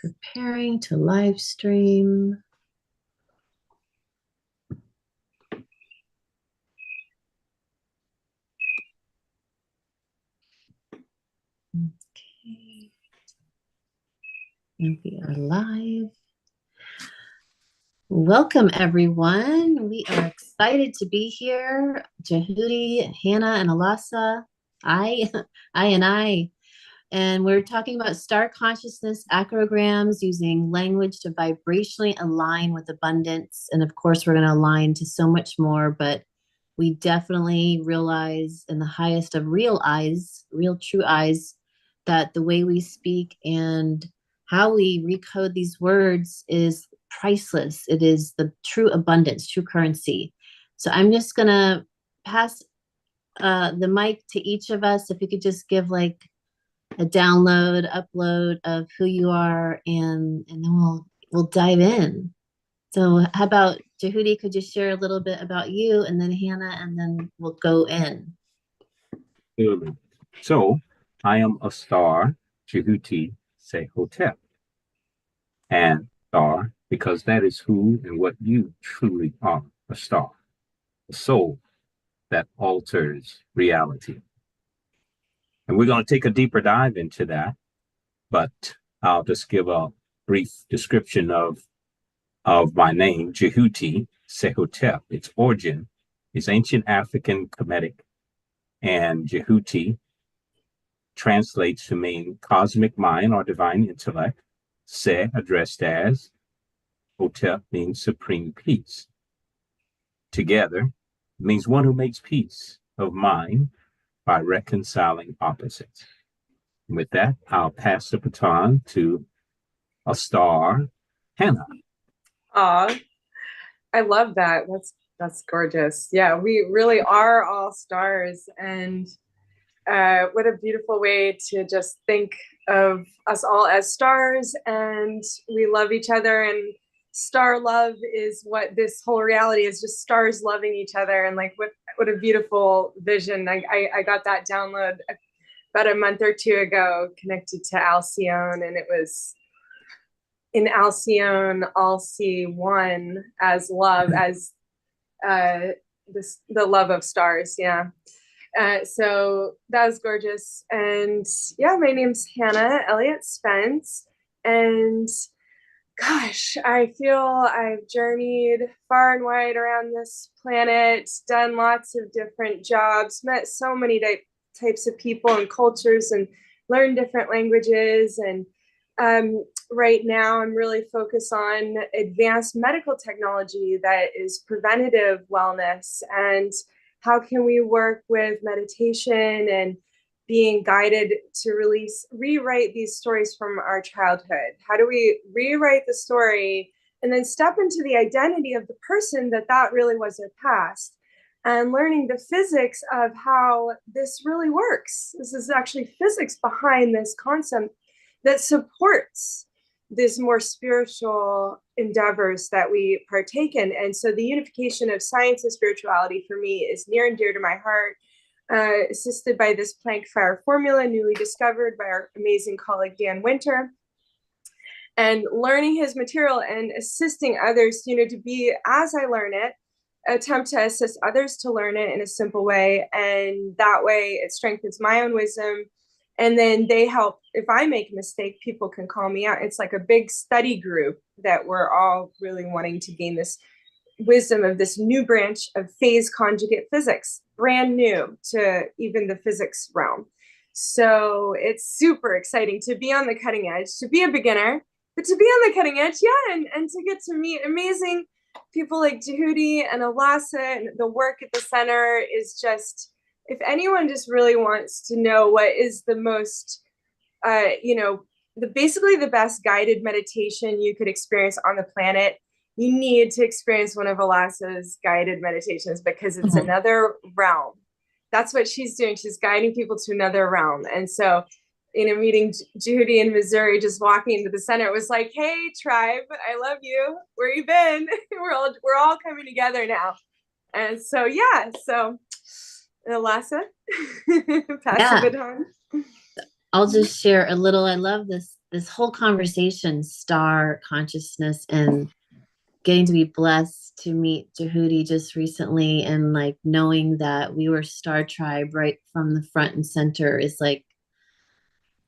Preparing to live stream. Okay. And we are live. Welcome, everyone. We are excited to be here. Djehuty, Hanna, and Elasa. I. And we're talking about STARConsciousness Acrograms using language to vibrationally align with abundance. And of course, we're going to align to so much more, but we definitely realize in the highest of real eyes, real true eyes, that the way we speak and how we recode these words is priceless. It is the true abundance, true currency. So I'm just going to pass the mic to each of us. If you could just give like a download, upload of who you are, and then we'll dive in. So how about Djehuty, could you share a little bit about you, and then Hanna, and then we'll go in. So I am aSTAR, Djehuty Se Hotep, and star because that is who and what you truly are, a star, a soul that alters reality. And we're going to take a deeper dive into that, but I'll just give a brief description of my name, Djehuty Se Hotep. Its origin is ancient African Kemetic, and Djehuty translates to mean cosmic mind or divine intellect. Se, addressed as, Hotep means supreme peace. Together means one who makes peace of mind by reconciling opposites. With that, I'll pass the baton to aSTAR, Hanna. Aw, I love that. That's gorgeous. Yeah, we really are all stars, and what a beautiful way to just think of us all as stars, and we love each other, and star love is what this whole reality is, just stars loving each other. And like what a beautiful vision. I got that download about a month or two ago, connected to Alcyone, and it was in Alcyone, all see one as love, as the love of stars. Yeah. So that was gorgeous. And yeah, my name's Hanna Elliott Spence. And gosh, I feel I've journeyed far and wide around this planet, done lots of different jobs, met so many types of people and cultures, and learned different languages. And right now I'm really focused on advanced medical technology that is preventative wellness, and how can we work with meditation and being guided to rewrite these stories from our childhood. How do we rewrite the story and then step into the identity of the person that really was their past, and learning the physics of how this really works. This is actually physics behind this concept that supports these more spiritual endeavors that we partake in. And so the unification of science and spirituality for me is near and dear to my heart, assisted by this Planck fire formula, newly discovered by our amazing colleague, Dan Winter. And learning his material and assisting others, to be, as I learn it, attempt to assist others to learn it in a simple way. And that way it strengthens my own wisdom. And then they help, if I make a mistake, people can call me out. It's like a big study group that we're all really wanting to gain this wisdom of this new branch of phase conjugate physics, brand new to even the physics realm. So it's super exciting to be on the cutting edge, to be a beginner, but to be on the cutting edge, yeah, and to get to meet amazing people like Djehuty and Elasa. And the work at the center is just, if anyone just really wants to know what is the most, basically the best guided meditation you could experience on the planet, you need to experience one of Elasa's guided meditations, because it's another realm. That's what she's doing. She's guiding people to another realm. And so, meeting Djehuty in Missouri, just walking into the center, it was like, hey, tribe, I love you. Where you been? We're all coming together now. And so, yeah, so Elasa, pass the baton. I'll just share a little. I love this whole conversation, star consciousness, and getting to be blessed to meet Djehuty just recently, and like knowing that we were Star Tribe right from the front and center is like,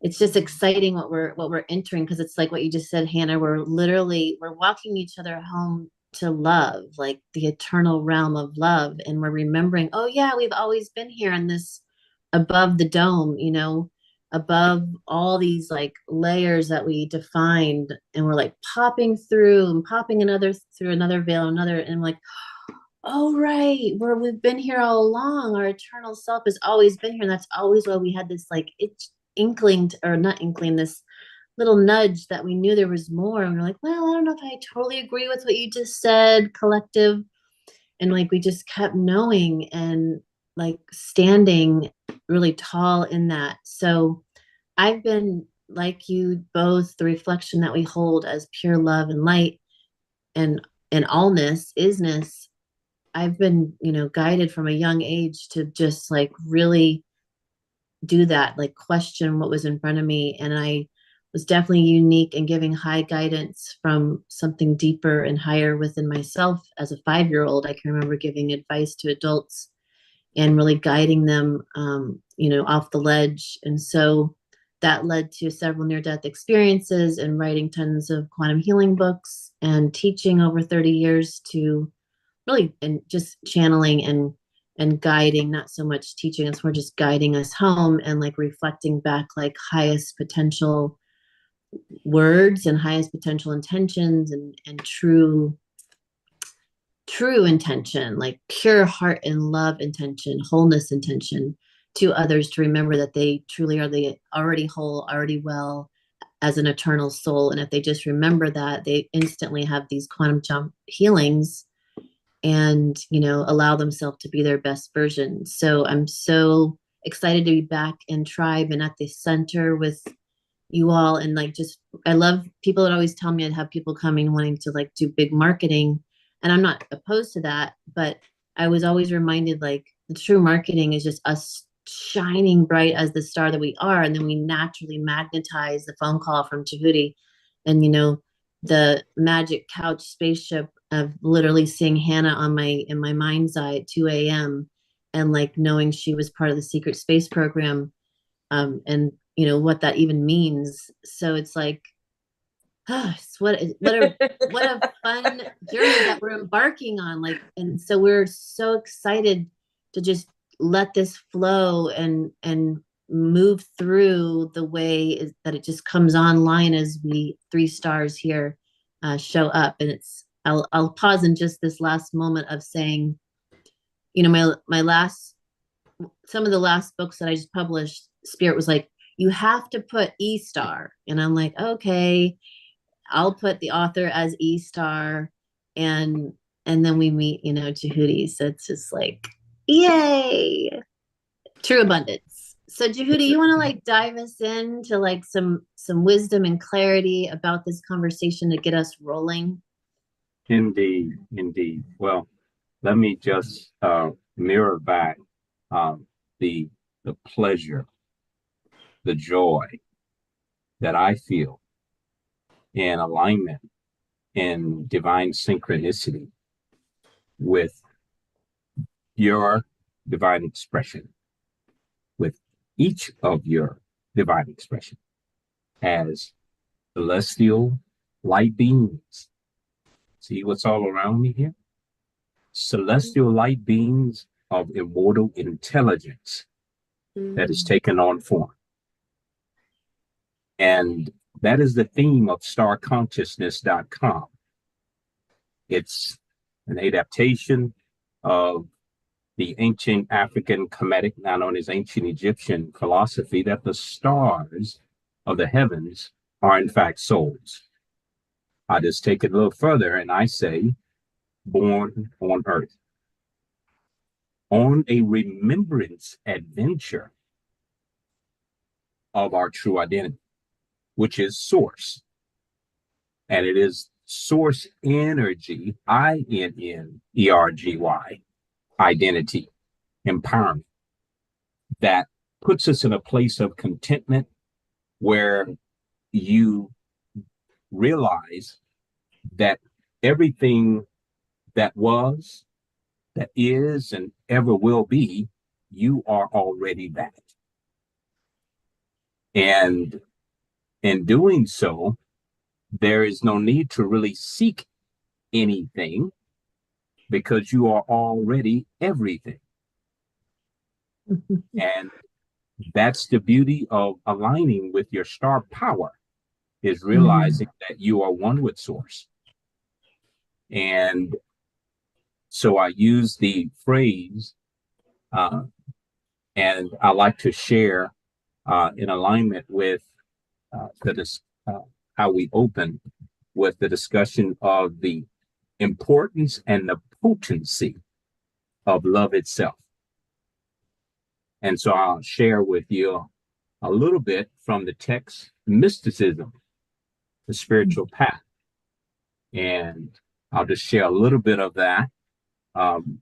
it's just exciting what we're entering, because it's like what you just said, Hanna. We're walking each other home to love, like the eternal realm of love, and we're remembering, oh yeah, we've always been here in this, above the dome, above all these like layers that we defined, and we're like popping through and popping another through another veil, another, and like, oh right, we've been here all along. Our eternal self has always been here, and that's always why we had this like inkling, or not inkling, this little nudge that we knew there was more. And we're like, well, I don't know if I totally agree with what you just said, collective. And like we just kept knowing and like standing really tall in that. So I've been like you both, the reflection that we hold as pure love and light and allness, isness. I've been, guided from a young age to just like really do that, like question what was in front of me. And I was definitely unique in giving high guidance from something deeper and higher within myself. As a 5-year-old, I can remember giving advice to adults and really guiding them, off the ledge. And so that led to several near-death experiences and writing tons of quantum healing books and teaching over 30 years to really, and just channeling and guiding, not so much teaching us, we're just guiding us home and like reflecting back like highest potential words and highest potential intentions, and true intention, like pure heart and love intention, wholeness intention to others, to remember that they truly are the already whole, already well as an eternal soul. And if they just remember that, they instantly have these quantum jump healings and allow themselves to be their best version. So I'm so excited to be back in tribe and at the center with you all. And like, just, I love people that always tell me I'd have people coming wanting to like do big marketing, and I'm not opposed to that, but I was always reminded like the true marketing is just us shining bright as the star that we are, and then we naturally magnetize the phone call from Djehuty, and the magic couch spaceship of literally seeing Hanna in my mind's eye at 2 a.m. and like knowing she was part of the secret space program, and what that even means. So it's like, it's what a fun journey that we're embarking on. Like, and so we're so excited to just let this flow and move through the way that it just comes online as we 3 stars here show up. And I'll pause in just this last moment of saying, my last, some of the last books that I just published, Spirit was like, you have to put aSTAR. And I'm like, okay, I'll put the author as aSTAR, and then we meet, Djehuty. So it's just like, yay, true abundance. So Djehuty, you want to like dive us into like some wisdom and clarity about this conversation to get us rolling? Indeed, indeed. Well, let me just mirror back the pleasure, the joy that I feel in alignment, in divine synchronicity with your divine expression, with each of your divine expression as celestial light beings. See what's all around me here? Celestial light beings of immortal intelligence that is taken on form. And that is the theme of STARConsciousness.com. It's an adaptation of the ancient African Kemetic, now known as ancient Egyptian philosophy, that the stars of the heavens are in fact souls. I just take it a little further and I say, born on earth, on a remembrance adventure of our true identity, which is source. And it is SOURCE Innergy, INNERGY, Identity Empowerment, that puts us in a place of contentment where you realize that everything that was, that is, and ever will be, you are already that. And in doing so, there is no need to really seek anything because you are already everything. And that's the beauty of aligning with your star power, is realizing that you are one with source. And so I use the phrase, and I like to share in alignment with how we open with the discussion of the importance and the potency of love itself. And so I'll share with you a little bit from the text, Mysticism, the Spiritual Path. And I'll just share a little bit of that. And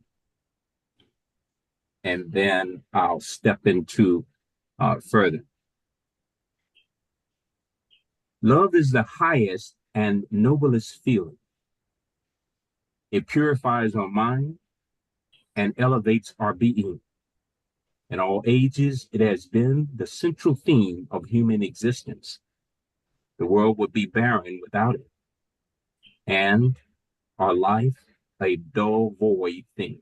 then I'll step into further. Love is the highest and noblest feeling. It purifies our mind and elevates our being. In all ages, it has been the central theme of human existence. The world would be barren without it, and our life a dull void thing.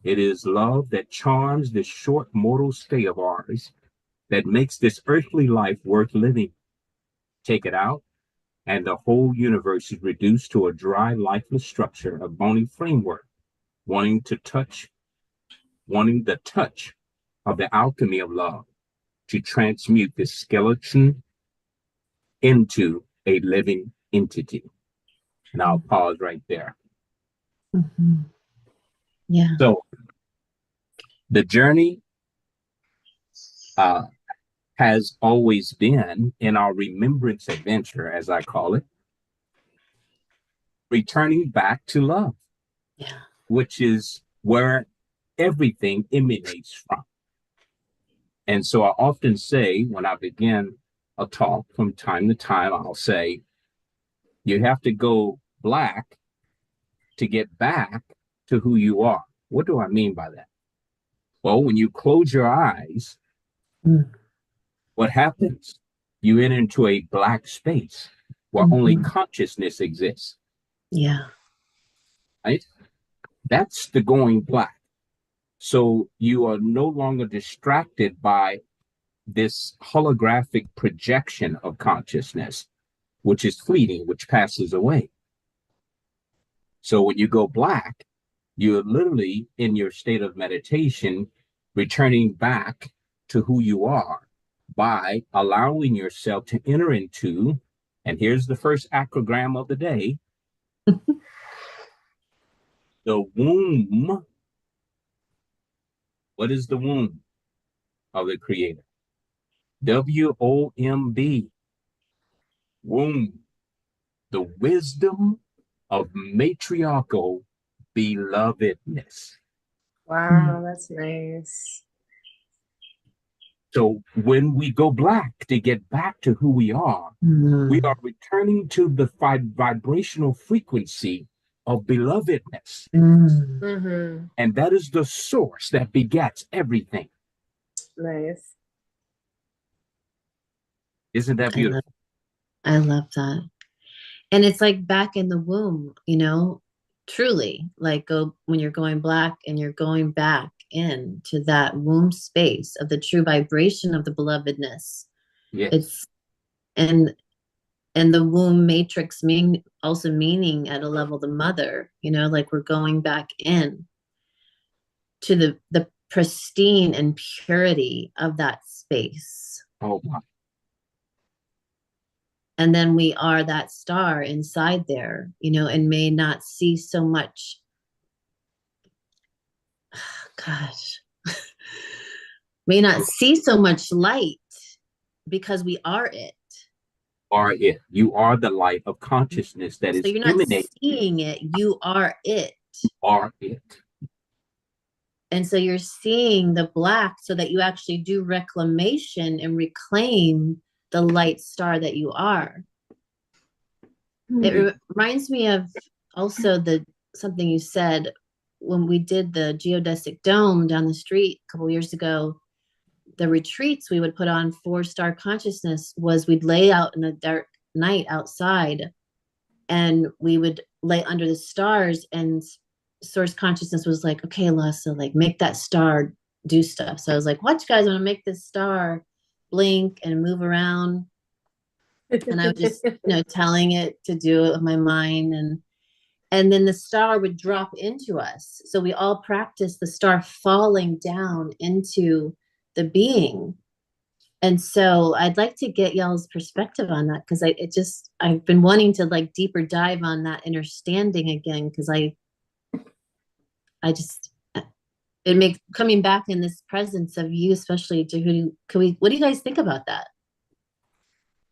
It is love that charms this short mortal stay of ours, that makes this earthly life worth living. Take it out, and the whole universe is reduced to a dry, lifeless structure, a bony framework, wanting the touch of the alchemy of love to transmute this skeleton into a living entity. And I'll pause right there. Yeah. So the journey has always been, in our Remembrance Adventure, as I call it, returning back to love, which is where everything emanates from. And so I often say, when I begin a talk from time to time, I'll say, you have to go black to get back to who you are. What do I mean by that? Well, when you close your eyes, what happens? You enter into a black space where only consciousness exists. Yeah. Right? That's the going black. So you are no longer distracted by this holographic projection of consciousness, which is fleeting, which passes away. So when you go black, you're literally in your state of meditation, returning back to who you are by allowing yourself to enter into, and here's the first acrogram of the day, the womb. What is the womb of the Creator? WOMB, womb, the wisdom of matriarchal belovedness. Wow, that's nice. So when we go black to get back to who we are returning to the vibrational frequency of belovedness. And that is the source that begets everything. Nice. Isn't that beautiful? I love that. And it's like back in the womb, you know, truly, like when you're going black and you're going back into that womb space of the true vibration of the belovedness. Yes. It's and the womb matrix also meaning at a level the mother, you know, like we're going back in to the pristine and purity of that space. Oh my. And then we are that star inside there, you know, and may not see so much. Gosh, may not see so much light because we are it. Are it. You are the light of consciousness that is emanating. So you're not seeing it, you are it. You are it. And so you're seeing the black so that you actually do reclamation and reclaim the light star that you are. It reminds me of also something you said when we did the geodesic dome down the street a couple years ago. The retreats we would put on for Star Consciousness was we'd lay out in the dark night outside, and we would lay under the stars, and Source Consciousness was like, okay, Elasa, like make that star do stuff. So I was like, watch guys, I'm gonna make this star blink and move around. And I was just, telling it to do it with my mind. And then the star would drop into us. So we all practiced the star falling down into the being. And so I'd like to get y'all's perspective on that, because I've been wanting to like deeper dive on that understanding again, because it makes coming back in this presence of you, especially Djehuty. What do you guys think about that?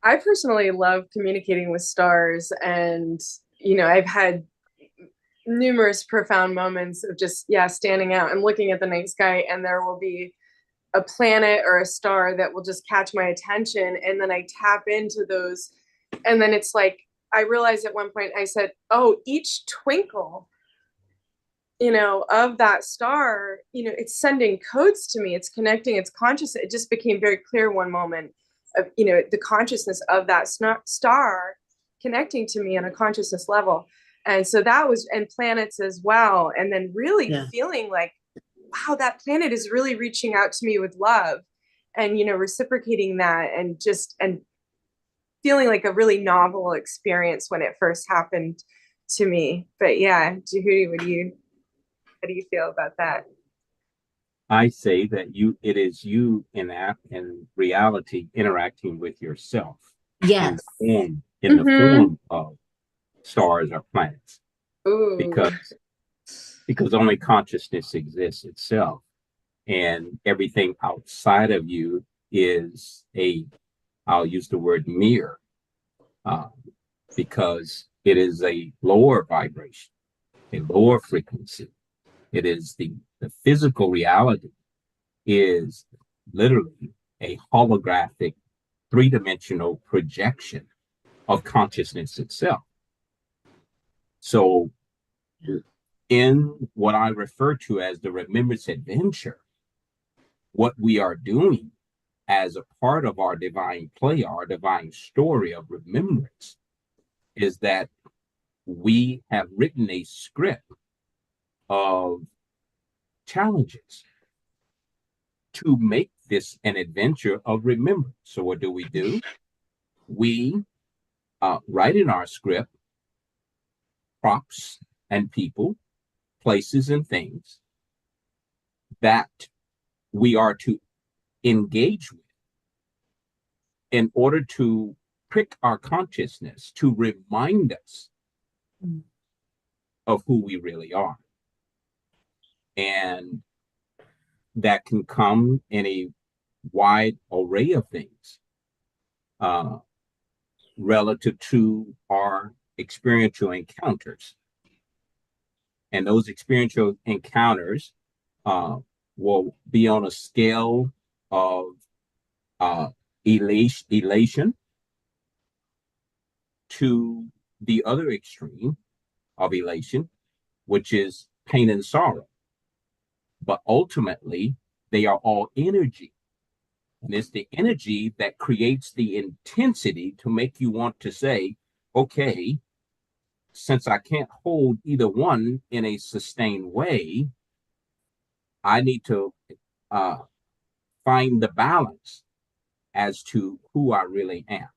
I personally love communicating with stars, and I've had numerous profound moments of just standing out and looking at the night sky, and there will be a planet or a star that will just catch my attention, and then I tap into those, and then it's like I realized at one point I said, oh, each twinkle of that star, it's sending codes to me, it's connecting, it's conscious. It just became very clear one moment of the consciousness of that star connecting to me on a consciousness level. And so that was, and planets as well, and then really feeling like, wow, that planet is really reaching out to me with love, and reciprocating that, and feeling like a really novel experience when it first happened to me. But yeah, Djehuty, how do you feel about that? I say that it is you in reality interacting with yourself. Yes. In the form of stars or planets. Ooh. Because only consciousness exists itself, and everything outside of you is I'll use the word mirror, because it is a lower vibration, a lower frequency. It is the physical reality is literally a holographic, three-dimensional projection of consciousness itself. So in what I refer to as the Remembrance Adventure, what we are doing as a part of our divine play, our divine story of remembrance, is that we have written a script of challenges to make this an adventure of remembrance. So what do? We write in our script props and people, places and things that we are to engage with in order to prick our consciousness, to remind us of who we really are. And that can come in a wide array of things relative to our experiential encounters. And those experiential encounters will be on a scale of elation to the other extreme of elation, which is pain and sorrow. But ultimately, they are all energy. And it's the energy that creates the intensity to make you want to say, okay, since I can't hold either one in a sustained way, I need to find the balance as to who I really am.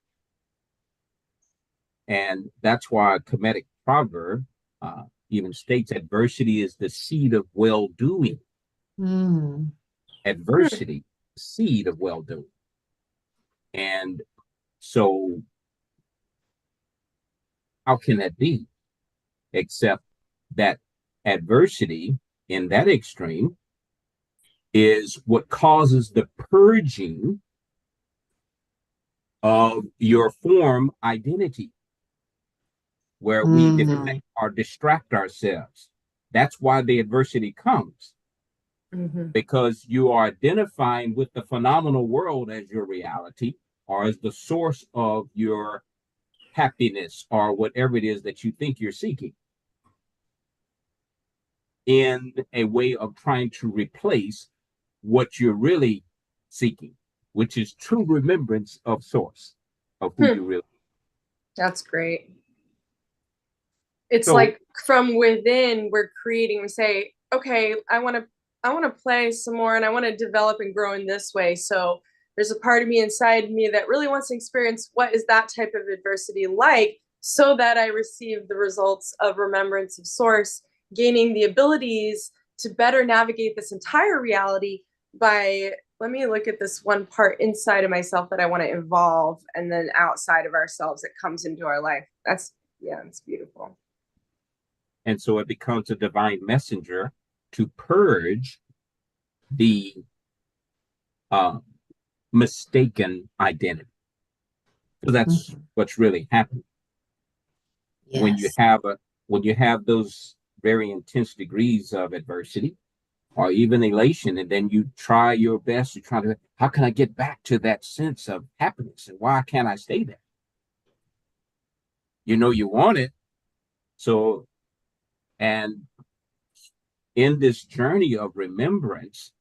And that's why a Kemetic proverb even states adversity is the seed of well-doing. Adversity, seed of well-doing. And so how can that be? Except that adversity in that extreme is what causes the purging of your form identity, where we disconnect or distract ourselves. That's why the adversity comes. Because you are identifying with the phenomenal world as your reality or as the source of your happiness or whatever it is that you think you're seeking, in a way of trying to replace what you're really seeking, which is true remembrance of source, of who you really are. That's great. It's So, like from within, we're creating, we say, okay, I want to play some more, and I want to develop and grow in this way. So there's a part of me inside me that really wants to experience what is that type of adversity like, so that I receive the results of remembrance of source, gaining the abilities to better navigate this entire reality by, let me look at this one part inside of myself that I want to evolve, and then outside of ourselves that comes into our life. That's, yeah, it's beautiful. and so it becomes a divine messenger to purge the mistaken identity. So that's what's really happening. Yes. When you have those very intense degrees of adversity or even elation, and then you try your best to try to, how can I get back to that sense of happiness, and why can't I stay there? You know you want it. So, and in this journey of remembrance,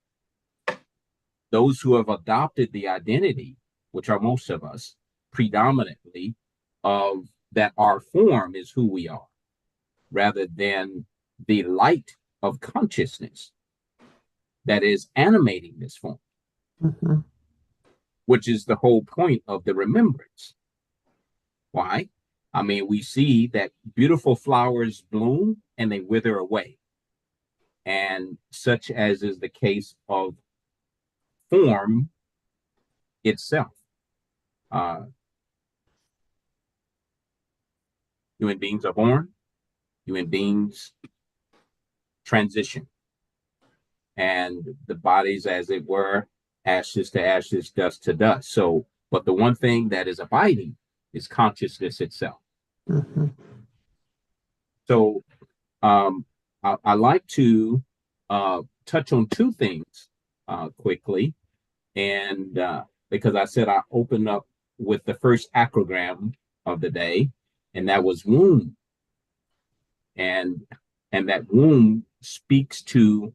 those who have adopted the identity, which are most of us, predominantly, of that our form is who we are, rather than the light of consciousness that is animating this form, which is the whole point of the remembrance. Why? I mean, we see that beautiful flowers bloom and they wither away. And such as is the case of form itself. Human beings are born, human beings transition, and the bodies, as it were, ashes to ashes, dust to dust. So, but the one thing that is abiding is consciousness itself. So, I like to touch on two things quickly, and because I said I opened up with the first acrogram of the day, and that was womb, and that womb speaks to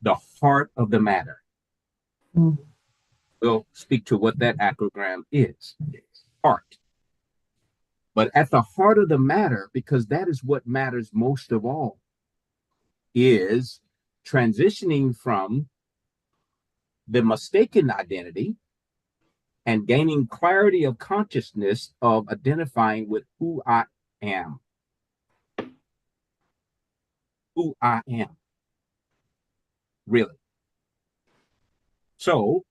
the heart of the matter. We'll speak to what that acrogram is, heart. But at the heart of the matter, because that is what matters most of all, is transitioning from the mistaken identity and gaining clarity of consciousness of identifying with who I am. Who I am. Really. So,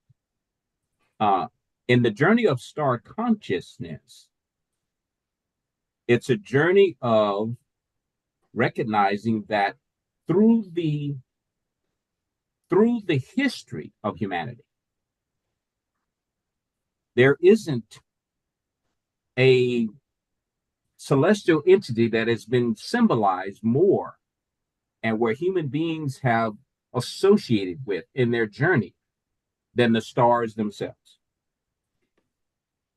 in the journey of star consciousness, it's a journey of recognizing that through the history of humanity, there isn't a celestial entity that has been symbolized more and where human beings have associated with in their journey than the stars themselves.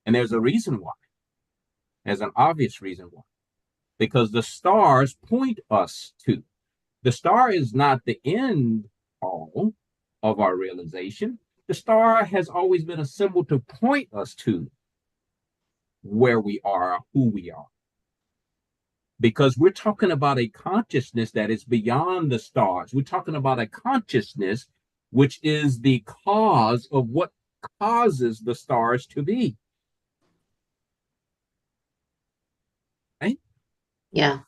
And there's a reason why. There's an obvious reason why. Because the stars point us to. The star is not the end all of our realization. The star has always been a symbol to point us to where we are, who we are. Because we're talking about a consciousness that is beyond the stars. We're talking about a consciousness which is the cause of what causes the stars to be. Right? Yeah.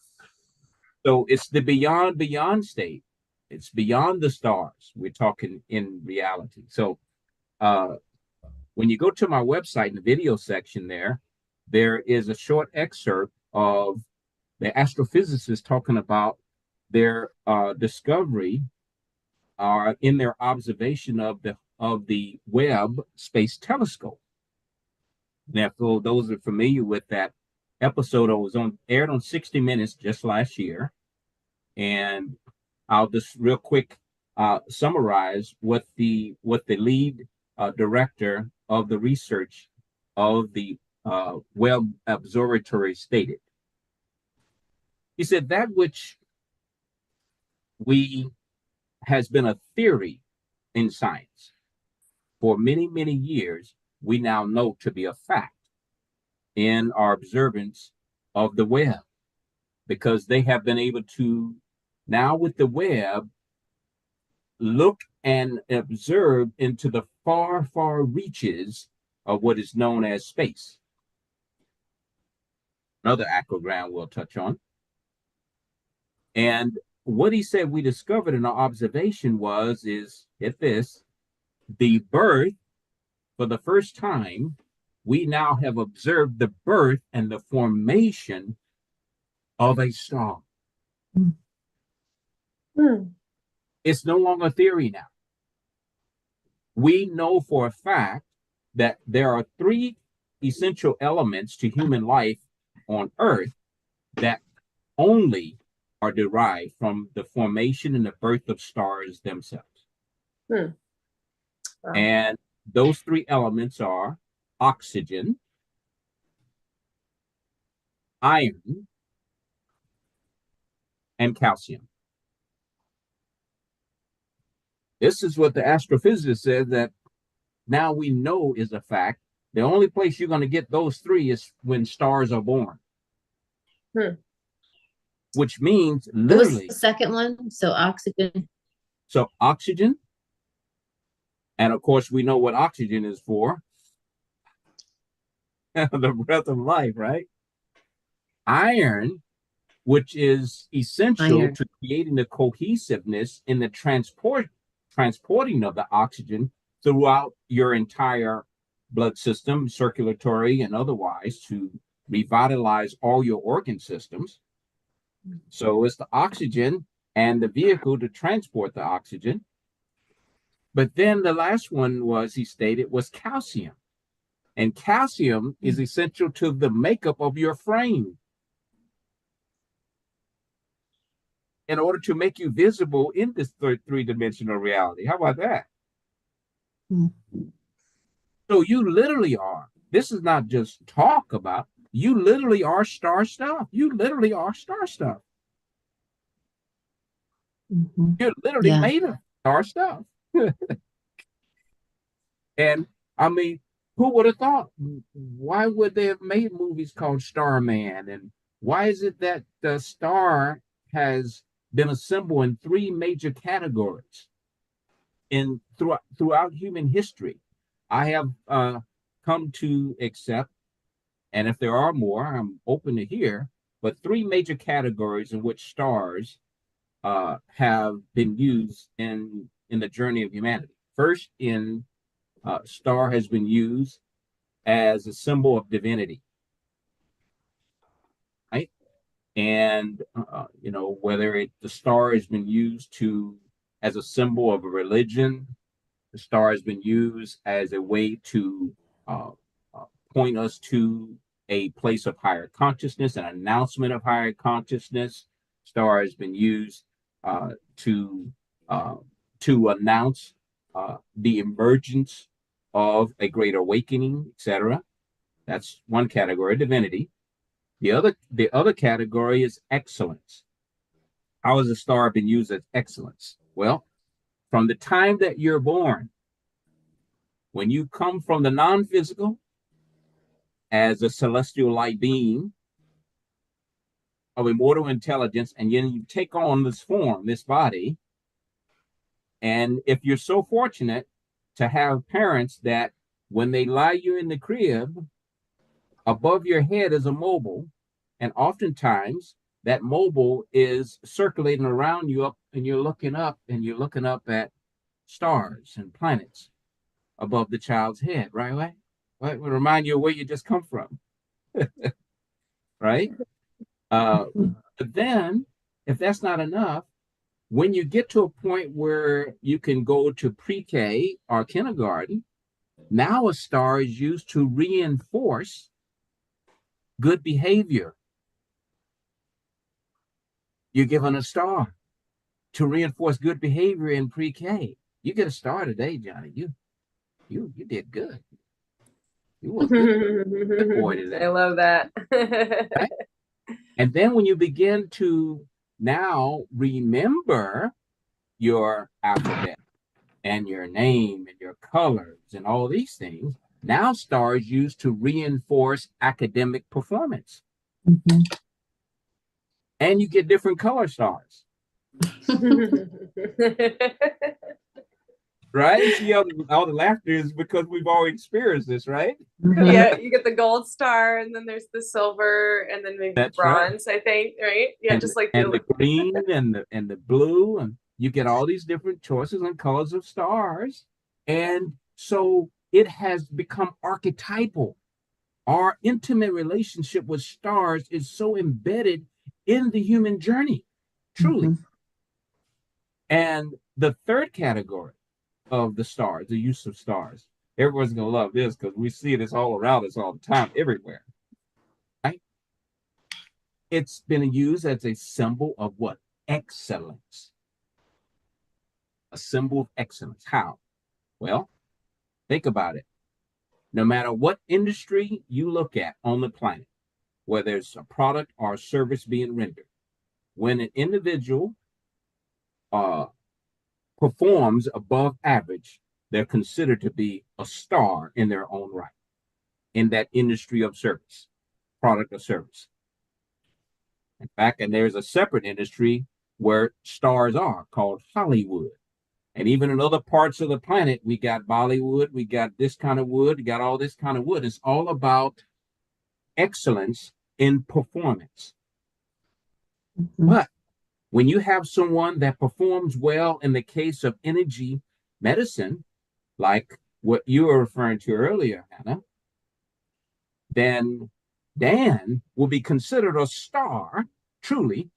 So it's the beyond state. It's beyond the stars. We're talking in reality. So when you go to my website in the video section there is a short excerpt of the astrophysicists talking about their discovery in their observation of the Webb Space Telescope. Now, for those who are familiar with that episode, it was aired on 60 Minutes just last year, and I'll just real quick summarize what the lead director of the research of the Webb Observatory stated. He said that which has been a theory in science for many, many years, we now know to be a fact in our observance of the Webb, because they have been able to now with the Webb look and observe into the far, far reaches of what is known as space. Another acrogram we'll touch on. And what he said we discovered in our observation is, get this, the birth, for the first time, we now have observed the birth and the formation of a star. It's no longer theory now. We know for a fact that there are 3 essential elements to human life on Earth that only are derived from the formation and the birth of stars themselves. Wow. And those 3 elements are oxygen, iron, and calcium. This is what the astrophysicist said that now we know is a fact. The only place you're going to get those 3 is when stars are born. Which means literally. What was the second one? So oxygen. So oxygen. And of course, we know what oxygen is for. The breath of life, right? Iron, which is essential to creating the cohesiveness in the transporting of the oxygen throughout your entire blood system, circulatory and otherwise, to revitalize all your organ systems. So it's the oxygen and the vehicle to transport the oxygen. But then the last one was, he stated, was calcium. And calcium is essential to the makeup of your frame in order to make you visible in this 3-dimensional reality. How about that? So you literally are. This is not just talk about. You literally are star stuff. You literally are star stuff. You're literally made of star stuff. And I mean, who would have thought? Why would they have made movies called Starman? And why is it that the star has been assembled in 3 major categories throughout human history? I have come to accept, and if there are more, I'm open to hear, but 3 major categories in which stars have been used in the journey of humanity. First, star has been used as a symbol of divinity, right? And whether the star has been used as a symbol of a religion, the star has been used as a way to point us to a place of higher consciousness, an announcement of higher consciousness. Star has been used to announce the emergence of a great awakening, etc. That's one category, divinity. The other category is excellence. How has a star been used as excellence? Well, from the time that you're born, when you come from the non-physical as a celestial light being of immortal intelligence, and then you take on this form, this body, and if you're so fortunate to have parents that when they lie you in the crib, above your head is a mobile, and oftentimes that mobile is circulating around you up, and you're looking up at stars and planets above the child's head, right? Right? Will remind you of where you just come from, right? But then, if that's not enough, when you get to a point where you can go to pre-K or kindergarten, now a star is used to reinforce good behavior. You're given a star to reinforce good behavior in pre-K. You get a star today, Johnny. You did good. You were good boy today. I love that. Right? And then when you begin to now remember your alphabet and your name and your colors and all these things, now STAR is used to reinforce academic performance. Mm-hmm. And you get different color stars. Right? See, all the laughter is because we've all experienced this, right? Mm-hmm. Yeah, you get the gold star, and then there's the silver, and then maybe That's bronze, right. I think, right? Yeah, and, just like the green and the blue, and you get all these different choices and colors of stars. And so it has become archetypal. Our intimate relationship with stars is so embedded in the human journey, truly. Mm-hmm. And the third category of the stars, the use of stars, everyone's going to love this because we see this all around us all the time, everywhere. Right? It's been used as a symbol of what? Excellence. A symbol of excellence. How? Well, think about it. No matter what industry you look at on the planet, whether it's a product or a service being rendered, when an individual performs above average, they're considered to be a star in their own right in that industry of service, product or service. In fact, and there's a separate industry where stars are called Hollywood. And even in other parts of the planet, we got Bollywood, we got this kind of wood, we got all this kind of wood. It's all about excellence in performance. Mm-hmm. But when you have someone that performs well in the case of energy medicine, like what you were referring to earlier, Hanna, then Dan will be considered a star, truly,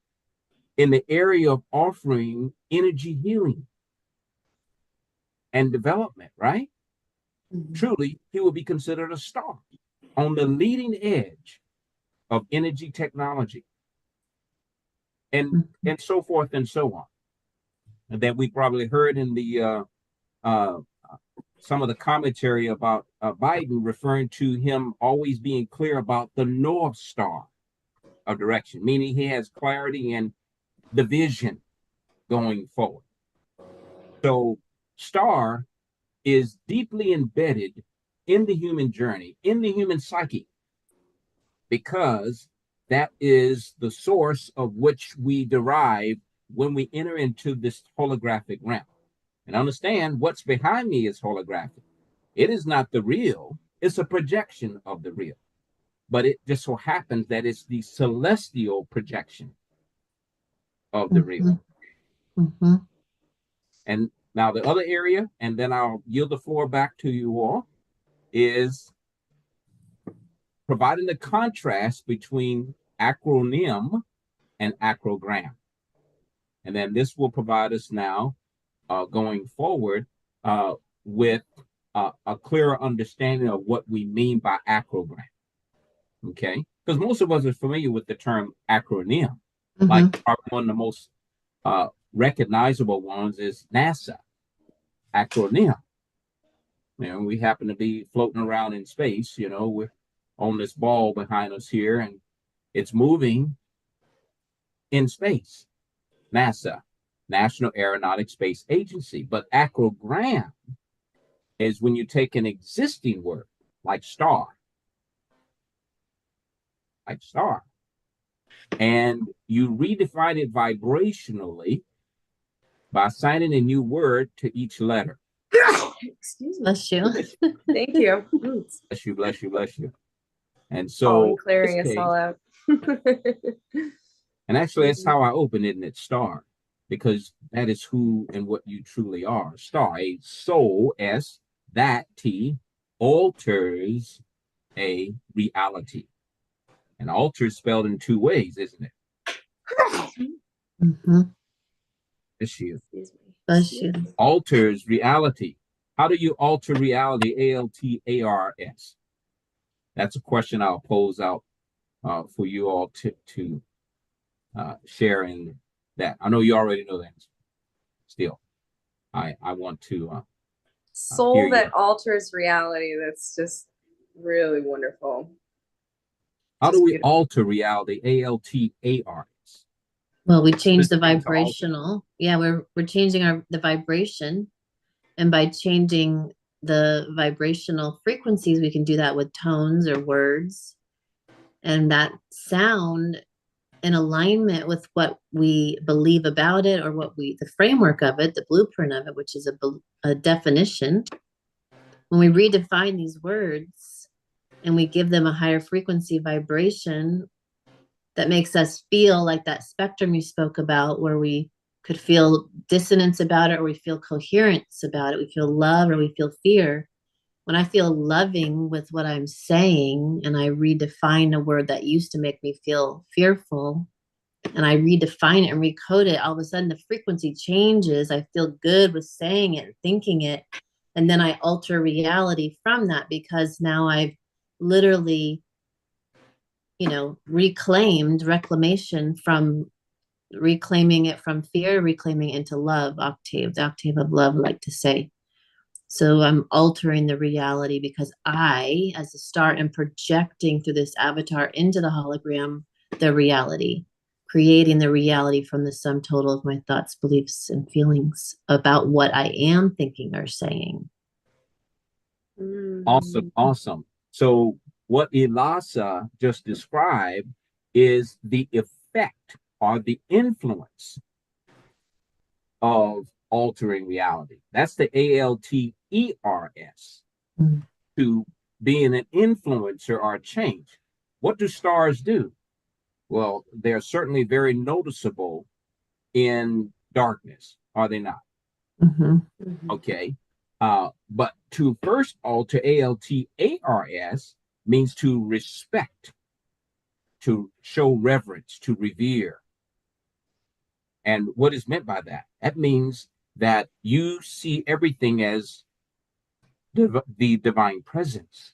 in the area of offering energy healing and development, right? Mm-hmm. Truly, he will be considered a star on the leading edge of energy technology and so forth and so on. And that we probably heard in the some of the commentary about Biden referring to him always being clear about the North Star of direction, meaning he has clarity and the vision going forward. So star is deeply embedded in the human journey, in the human psyche, because that is the source of which we derive when we enter into this holographic realm. And understand what's behind me is holographic. It is not the real, it's a projection of the real. But it just so happens that it's the celestial projection of the real. Mm-hmm. And now the other area, and then I'll yield the floor back to you all, is providing the contrast between acronym and acrogram. And then this will provide us now, going forward, with a clearer understanding of what we mean by acrogram. Okay? Because most of us are familiar with the term acronym. Mm-hmm. Like one of the most recognizable ones is NASA, acronym. You know, we happen to be floating around in space, you know, we're on this ball behind us here, and it's moving in space. NASA, National Aeronautic Space Agency. But acrogram is when you take an existing word like star, and you redefine it vibrationally by assigning a new word to each letter. Excuse me. Bless you. Thank you. Bless you, bless you, bless you. And so, clearing us all out. And actually, that's how I open it, and it's star, because that is who and what you truly are. Star, a soul, S, that T, alters a reality. And alter is spelled in two ways, isn't it? Mm-hmm. Bless you. Bless you. Alters reality. How do you alter reality? ALTARS. That's a question I'll pose out for you all to share in that. I know you already know that. Still, I want to soul that alters reality. That's just really wonderful. How Just do we beautiful. alter reality? ALTARs. Well, we change This the means to alter. vibrational. Yeah, we're changing the vibration, and by changing the vibrational frequencies, we can do that with tones or words, and that sound in alignment with what we believe about it, or the framework of it, the blueprint of it, which is a definition. When we redefine these words and we give them a higher frequency vibration, that makes us feel like that spectrum you spoke about, where we could feel dissonance about it, or we feel coherence about it. We feel love or we feel fear. When I feel loving with what I'm saying and I redefine a word that used to make me feel fearful, and I redefine it and recode it, all of a sudden the frequency changes. I feel good with saying it and thinking it. And then I alter reality from that, because now I've literally, reclamation from reclaiming it from fear, reclaiming it into love, the octave of love, I like to say. So I'm altering the reality because I, as a star, am projecting through this avatar into the hologram the reality, creating the reality from the sum total of my thoughts, beliefs, and feelings about what I am thinking or saying. Awesome, awesome. So what Elasa just described is the effect or the influence of altering reality. That's the ALTERS, Mm. to being an influencer or a change. What do stars do? Well, they're certainly very noticeable in darkness, are they not? Mm-hmm. Okay. But to first alter ALTARS means to respect, to show reverence, to revere. And what is meant by that? That means that you see everything as the divine presence.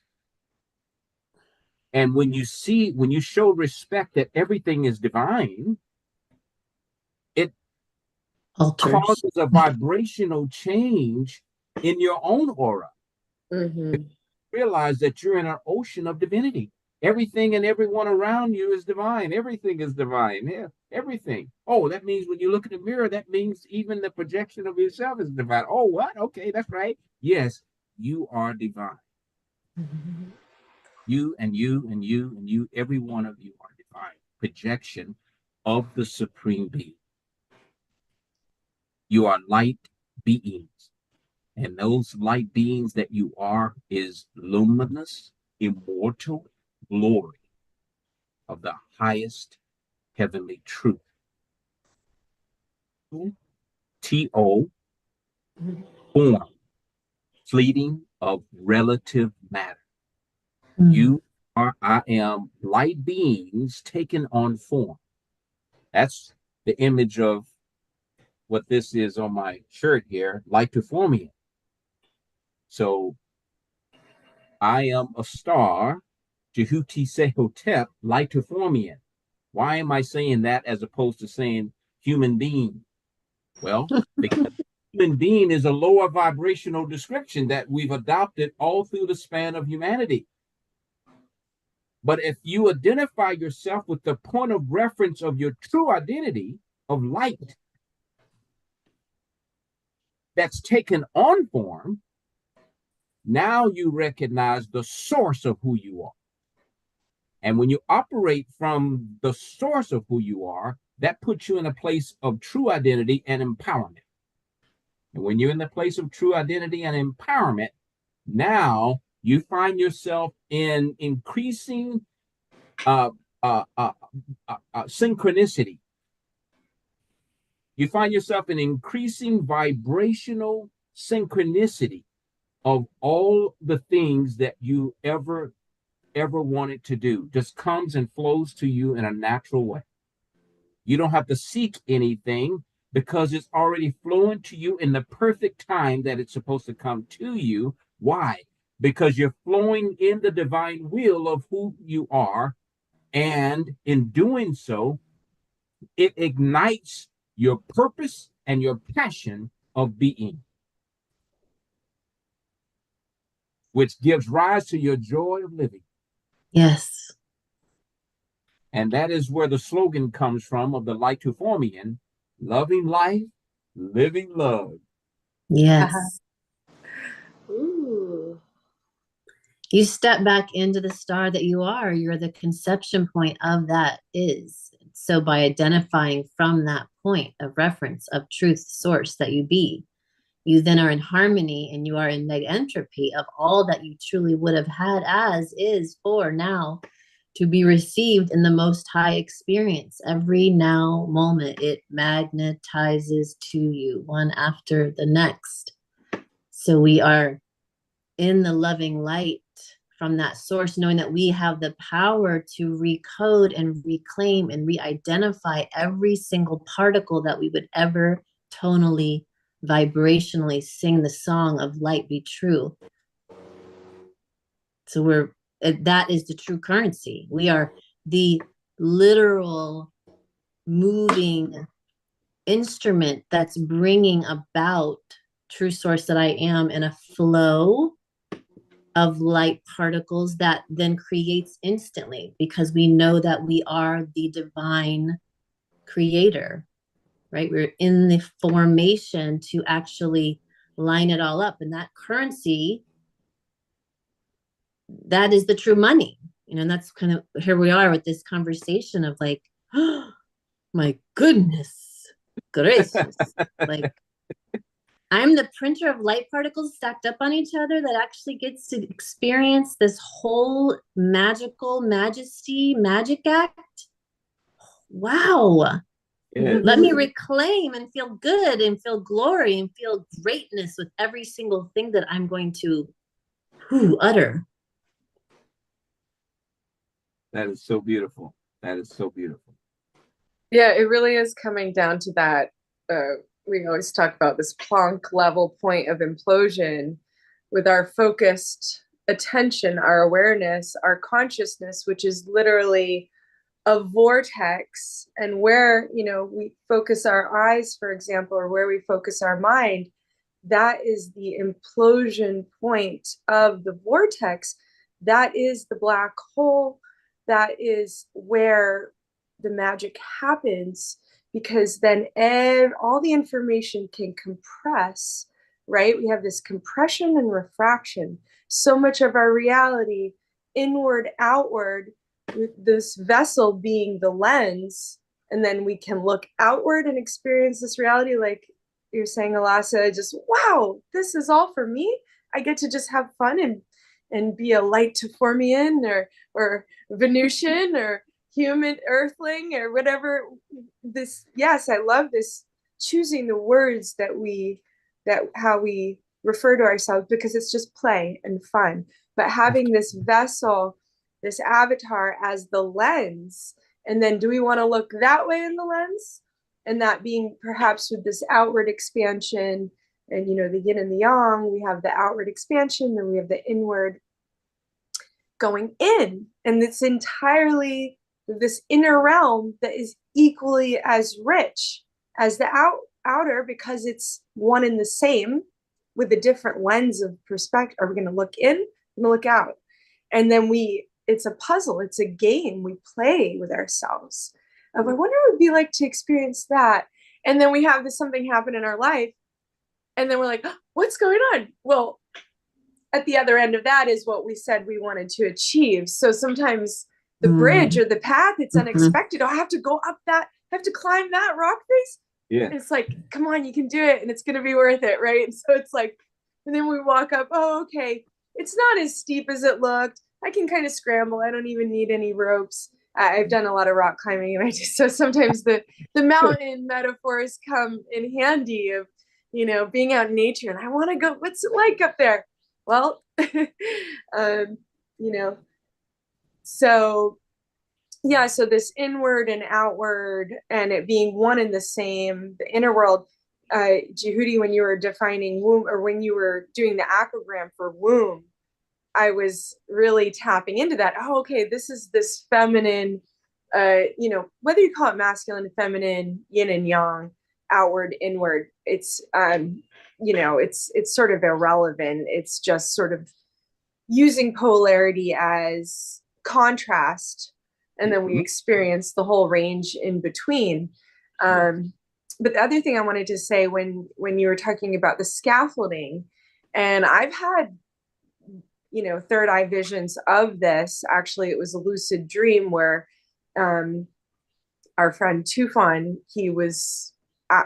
And when you show respect that everything is divine, it Alters. causes a vibrational change in your own aura. Realize that you're in an ocean of divinity. Everything and everyone around you is divine. Everything is divine. Yeah, everything. Oh, that means when you look in the mirror, that means even the projection of yourself is divine. Oh, what? Okay, that's right. Yes, you are divine. You and you and you and you, every one of you are divine. Projection of the Supreme Being. You are light beings. And those light beings that you are is luminous, immortal glory of the highest heavenly truth. T.O. form, fleeting of relative matter. You are, I am light beings taken on form. That's the image of what this is on my shirt here, light to formian. So I am a star, Djehuty Se Hotep, light to formian. Why am I saying that as opposed to saying human being? Well, because human being is a lower vibrational description that we've adopted all through the span of humanity. But if you identify yourself with the point of reference of your true identity of light that's taken on form, now you recognize the source of who you are. And when you operate from the source of who you are, that puts you in a place of true identity and empowerment. And when you're in the place of true identity and empowerment, now you find yourself in increasing synchronicity. You find yourself in increasing vibrational synchronicity of all the things that you ever wanted to do. Just comes and flows to you in a natural way. You don't have to seek anything because it's already flowing to you in the perfect time that it's supposed to come to you. Why? Because you're flowing in the divine will of who you are. And in doing so, it ignites your purpose and your passion of being. which gives rise to your joy of living. Yes. And that is where the slogan comes from of the Light to Form in, loving life, living love. Yes. Ooh. You step back into the star that you are. You're the conception point of that is. So by identifying from that point of reference of truth source that you be, you then are in harmony and you are in neg entropy of all that you truly would have had as is for now to be received in the most high experience. Every now moment it magnetizes to you one after the next. So we are in the loving light from that source, knowing that we have the power to recode and reclaim and re-identify every single particle that we would ever tonally, vibrationally sing the song of light be true. So that is the true currency. We are the literal moving instrument that's bringing about true source that I am in a flow of light particles that then creates instantly, because we know that we are the divine creator, right? We're in the formation to actually line it all up. And that currency, that is the true money. And that's kind of here we are with this conversation of like, oh, my goodness gracious. Like, I'm the printer of light particles stacked up on each other that actually gets to experience this whole magical magic act. Wow. Yes. Let me reclaim and feel good and feel glory and feel greatness with every single thing that I'm going to utter. That is so beautiful. That is so beautiful. Yeah, it really is coming down to that. We always talk about this Planck level point of implosion with our focused attention, our awareness, our consciousness, which is literally a vortex. And where, we focus our eyes, for example, or where we focus our mind, that is the implosion point of the vortex. That is the black hole. That is where the magic happens, because then all the information can compress, right? We have this compression and refraction. So much of our reality, inward, outward, with this vessel being the lens, and then we can look outward and experience this reality, like you're saying, Elasa, just, wow, this is all for me. I get to just have fun and be a light to form me in, or Venusian, or human earthling, or whatever. This, yes, I love this, choosing the words that how we refer to ourselves, because it's just play and fun. But having this vessel, this avatar as the lens, and then do we want to look that way in the lens? And that being perhaps with this outward expansion, and the yin and the yang, we have the outward expansion, then we have the inward going in, and it's entirely this inner realm that is equally as rich as the outer, because it's one and the same with a different lens of perspective. Are we going to look in and look out? And then it's a puzzle, it's a game we play with ourselves of, I wonder what it would be like to experience that. And then we have something happen in our life, and then we're like, oh, what's going on? Well, at the other end of that is what we said we wanted to achieve. So sometimes the bridge or the path, it's unexpected. Oh, I have to go up that, I have to climb that rock face. Yeah. And it's like, come on, you can do it, and it's going to be worth it, right? And so it's like, and then we walk up, oh, okay, it's not as steep as it looked. I can kind of scramble. I don't even need any ropes. I've done a lot of rock climbing, and so sometimes the mountain metaphors come in handy of, being out in nature, and I want to go, what's it like up there? Well, so yeah, so this inward and outward, and it being one and the same, the inner world. Djehuty, when you were defining womb, or when you were doing the acrogram for womb, I was really tapping into that. Oh, okay, this is this feminine, whether you call it masculine, feminine, yin and yang, outward, inward, it's, it's sort of irrelevant. It's just sort of using polarity as contrast, and then we experience the whole range in between. But the other thing I wanted to say, when you were talking about the scaffolding, and I've had, you know, third eye visions of this. Actually, it was a lucid dream where our friend Tufan, he was,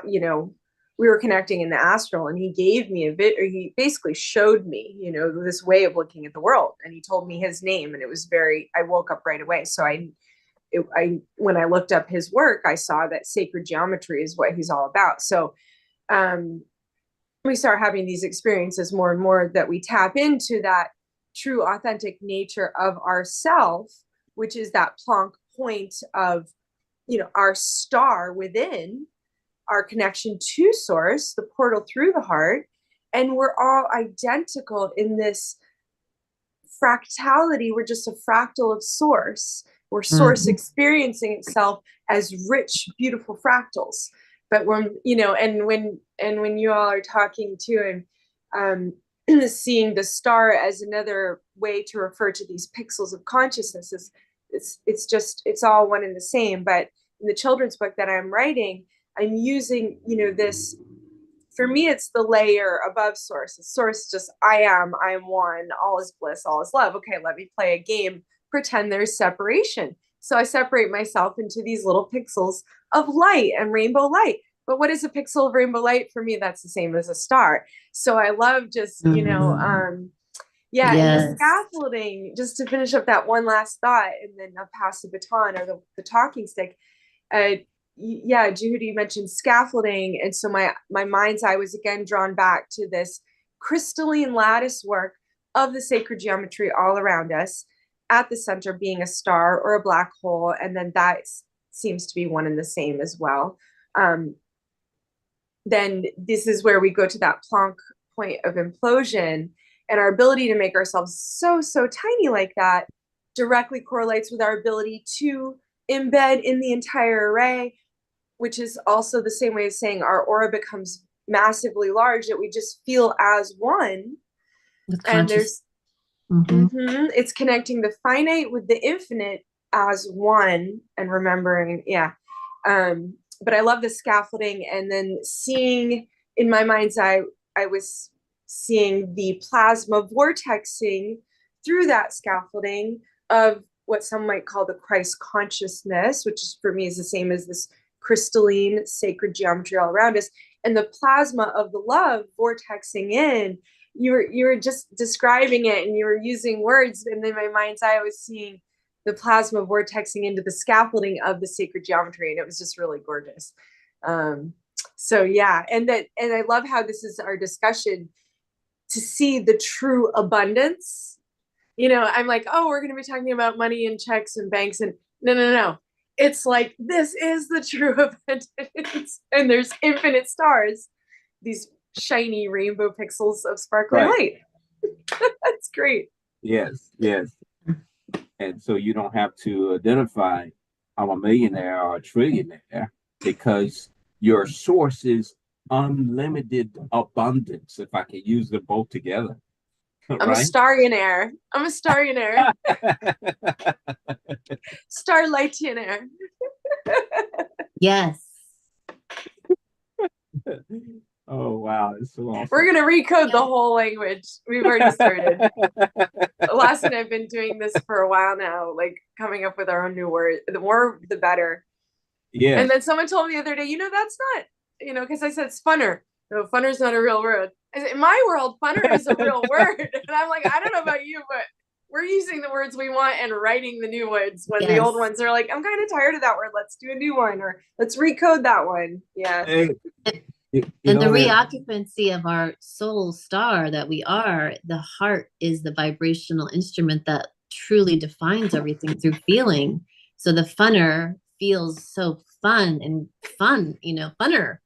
you know, we were connecting in the astral, and he gave me he basically showed me, you know, this way of looking at the world. And he told me his name, and it was I woke up right away. So when I looked up his work, I saw that sacred geometry is what he's all about. So we start having these experiences more and more, that we tap into that true authentic nature of ourself, which is that Planck point of, you know, our star within, our connection to source, the portal through the heart. And we're all identical in this fractality. We're just a fractal of source. We're source experiencing itself as rich, beautiful fractals. But when, you know, and when you all are talking to, and seeing the star as another way to refer to these pixels of consciousness, it's all one and the same. But in the children's book that I'm writing, I'm using, you know, this, for me, it's the layer above source. Source just, I am one, all is bliss, all is love. Okay, let me play a game, pretend there's separation. So I separate myself into these little pixels of light and rainbow light. But what is a pixel of rainbow light? For me, that's the same as a star. So I love just, you know, yeah, yes. And the scaffolding, just to finish up that one last thought, and then I'll pass the baton, or the talking stick. Yeah, Djehuty mentioned scaffolding. And so my mind's eye was again drawn back to this crystalline lattice work of the sacred geometry all around us, at the center being a star or a black hole. And then that seems to be one and the same as well. Then this is where we go to that Planck point of implosion, and our ability to make ourselves so tiny like that directly correlates with our ability to embed in the entire array, which is also the same way of saying our aura becomes massively large, that we just feel as one. And there's it's connecting the finite with the infinite as one, and remembering, but I love the scaffolding. And then seeing, in my mind's eye, I was seeing the plasma vortexing through that scaffolding of what some might call the Christ consciousness, which is, for me, is the same as this crystalline sacred geometry all around us, and the plasma of the love vortexing in. You were just describing it, and you were using words, and in my mind's eye, I was seeing the plasma vortexing into the scaffolding of the sacred geometry, and it was just really gorgeous. So yeah, and I love how this is our discussion to see the true abundance. You know, I'm like, oh, we're going to be talking about money and checks and banks, and no. It's like, this is the true abundance, and there's infinite stars, these shiny rainbow pixels of sparkling light. That's great. Yes. And so you don't have to identify, I'm a millionaire or a trillionaire, because your source is unlimited abundance, if I can use them both together. I'm a starionaire. Starlightionaire. Yes. Oh, wow. It's so awesome. We're going to recode the whole language. We've already started. Elasa and I've been doing this for a while now, like coming up with our own new word. The more, the better. Yeah. And then someone told me the other day, you know, that's not, you know, because I said it's funner. No, funner is not a real word. I said, in my world, funner is a real word. And I'm like, I don't know about you, but we're using the words we want and writing the new words when the old ones are like, I'm kind of tired of that word. Let's do a new one, or let's recode that one. Yeah. And the reoccupancy of our soul star that we are, the heart is the vibrational instrument that truly defines everything through feeling. So the funner feels so fun, you know, funner.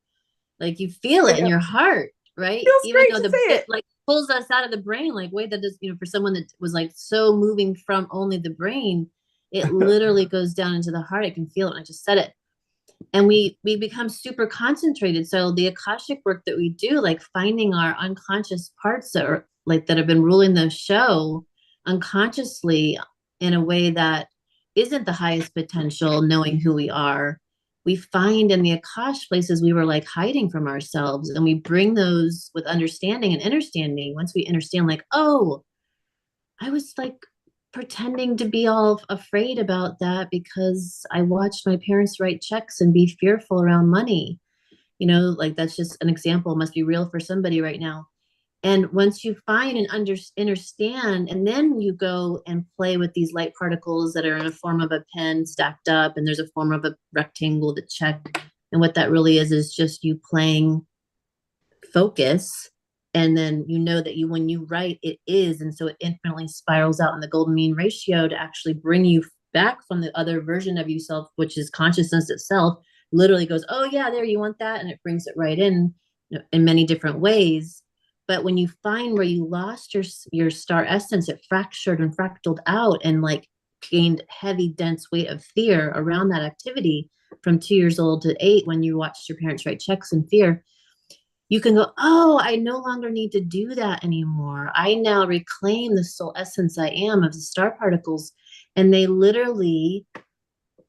Like you feel it in your heart, right? Even though the like pulls us out of the brain, like way that does, you know, for someone that was like so moving from only the brain, it literally goes down into the heart. I can feel it. I just said it. And we become super concentrated. So the Akashic work that we do, like finding our unconscious parts that are like that have been ruling the show, unconsciously in a way that isn't the highest potential, knowing who we are, we find in the Akash places we were like hiding from ourselves, and we bring those with understanding and understanding. Once we understand, like, oh, I was like pretending to be all afraid about that because I watched my parents write checks and be fearful around money. You know, like that's just an example, must be real for somebody right now. And once you find and understand, and then you go and play with these light particles that are in a form of a pen stacked up, and there's a form of a rectangle to check. And what that really is just you playing focus. And then you know that you, when you write, it is. And so it infinitely spirals out in the golden mean ratio to actually bring you back from the other version of yourself, which is consciousness itself, literally goes, oh yeah, there, you want that. And it brings it right in many different ways. But when you find where you lost your star essence, it fractured and fractaled out and like gained heavy, dense weight of fear around that activity from 2 years old to 8, when you watched your parents write checks in fear, you can go, oh, I no longer need to do that anymore. I now reclaim the soul essence I am of the star particles. And they literally,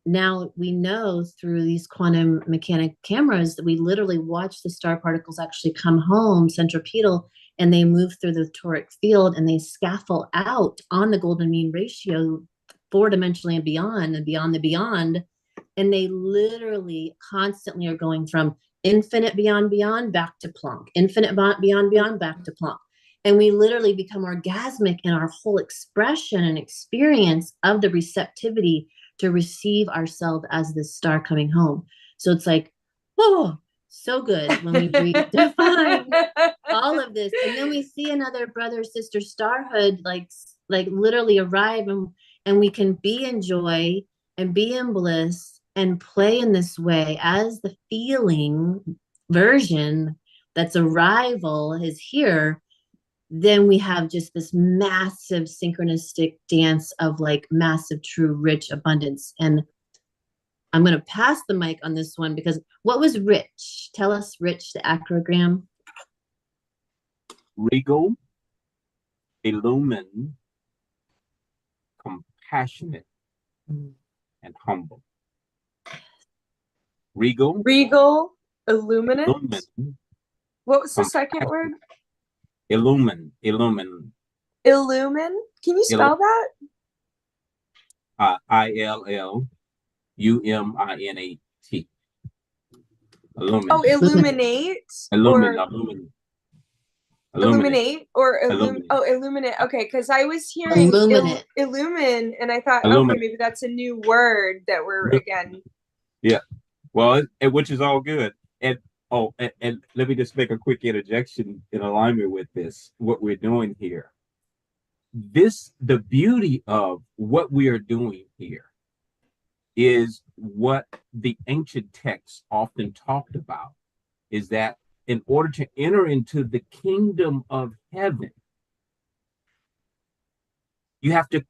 now we know through these quantum mechanic cameras that we literally watch the star particles actually come home centripetal, and they move through the toric field and they scaffold out on the golden mean ratio 4-dimensionally and beyond the beyond. And they literally constantly are going from infinite beyond back to plonk, infinite beyond back to plonk. And we literally become orgasmic in our whole expression and experience of the receptivity to receive ourselves as this star coming home. So it's like, oh, so good when we redefine all of this. And then we see another brother, sister starhood, like literally arrive, and we can be in joy and be in bliss and play in this way as the feeling version that's arrival is here. Then we have just this massive synchronistic dance of like massive, true, rich abundance. And I'm going to pass the mic on this one, because what was rich? Tell us, rich, the acrogram. Regal, illumined, compassionate, and humble. Regal, illuminate. What was the second word? Illumine. Illumine. Can you spell that? ILLUMINAT. Illumine. Oh, illuminate. Illuminate or illumine. Oh, illuminate. Okay, because I was hearing illumine, and I thought, okay, maybe that's a new word that we're again. Yeah, well, which is all good. And and let me just make a quick interjection in alignment with this. What we're doing here. The beauty of what we are doing here is what the ancient texts often talked about, is that in order to enter into the kingdom of heaven, you have to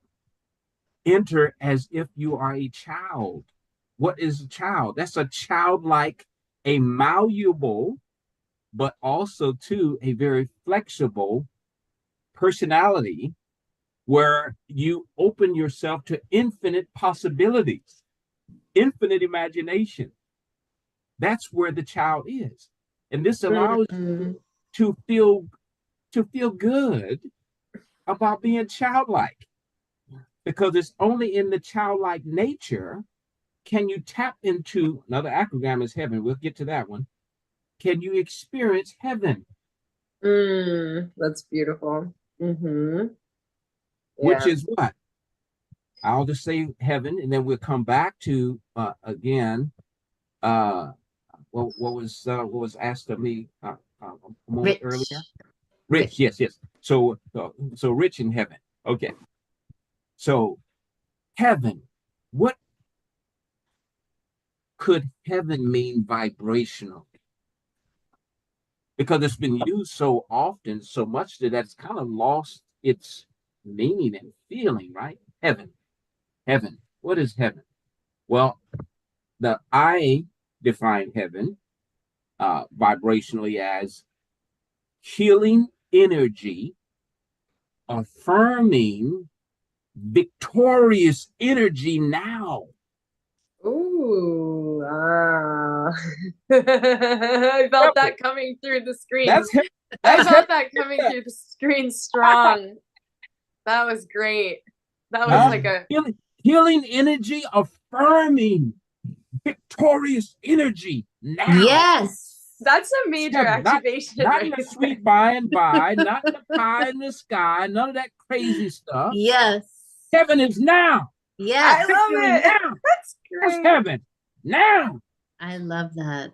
enter as if you are a child. What is a child? That's a childlike, a malleable, but also too a very flexible personality, where you open yourself to infinite possibilities, infinite imagination. That's where the child is. And this allows you to feel good about being childlike, because it's only in the childlike nature can you tap into, another acrogram is heaven. We'll get to that one. Can you experience heaven? That's beautiful. Yeah. Which is what? I'll just say heaven, and then we'll come back to again. What was asked of me a moment earlier? Rich, yes. So rich in heaven. Okay. So heaven, what could heaven mean vibrationally? Because it's been used so often, so much that it's kind of lost its meaning and feeling, right? Heaven. What is heaven? Well, I define heaven vibrationally as healing energy, affirming victorious energy now. Ooh, I felt that coming through the screen. I felt that coming through the screen strong. That was great. That was like a healing energy, affirming victorious energy now. Yes. That's a major activation. Not right in the sweet by and by, not in the pie in the sky, none of that crazy stuff. Yes. Heaven is now. Yes. I love it. Now. That's great. That's heaven now. I love that.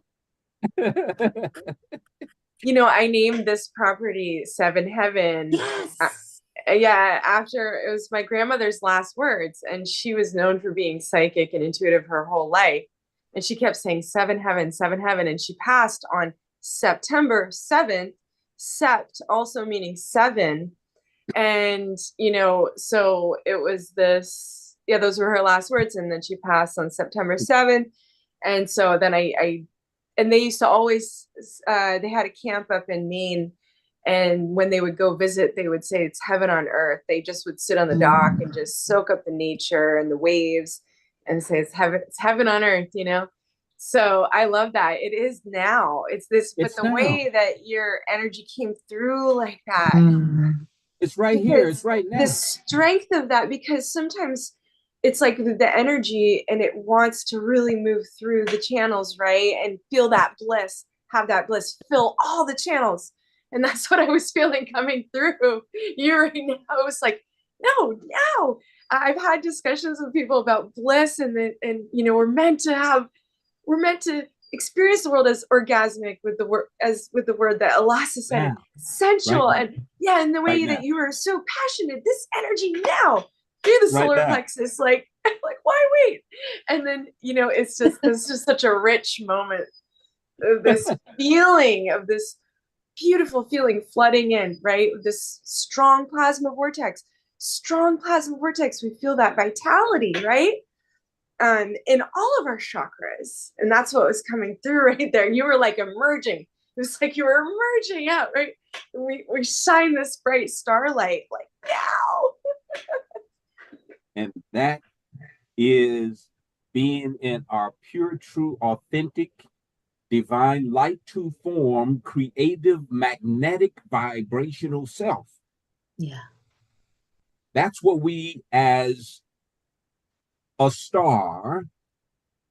You know, I named this property Seven Heaven. Yes. Yeah, after it was my grandmother's last words, and she was known for being psychic and intuitive her whole life. And she kept saying Seven Heaven, Seven Heaven. And she passed on September 7th, sept also meaning seven. And, you know, so it was this, yeah, those were her last words. And then she passed on September 7th. And so then and they used to always, they had a camp up in Maine. And when they would go visit, they would say it's heaven on earth. They just would sit on the dock and just soak up the nature and the waves and say it's heaven on earth, you know? So I love that. It is now. It's the now. Way that your energy came through like that. It's right here. It's right now. The strength of that, because sometimes it's like the energy and it wants to really move through the channels, right? And feel that bliss, have that bliss, fill all the channels. And that's what I was feeling coming through you right now. I was like, no. I've had discussions with people about bliss and you know, we're meant to experience the world as orgasmic with the word that Elasa said, sensual, and the way that you are so passionate, this energy now through the solar plexus, like why wait? And then, you know, it's just such a rich moment of this feeling of this beautiful feeling flooding in, right? This strong plasma vortex. We feel that vitality, right? In all of our chakras. And that's what was coming through right there. You were like emerging. It was like you were emerging out, right? And we shine this bright starlight like now. And that is being in our pure, true, authentic, divine light to form, creative, magnetic, vibrational self. Yeah. That's what we as aSTAR,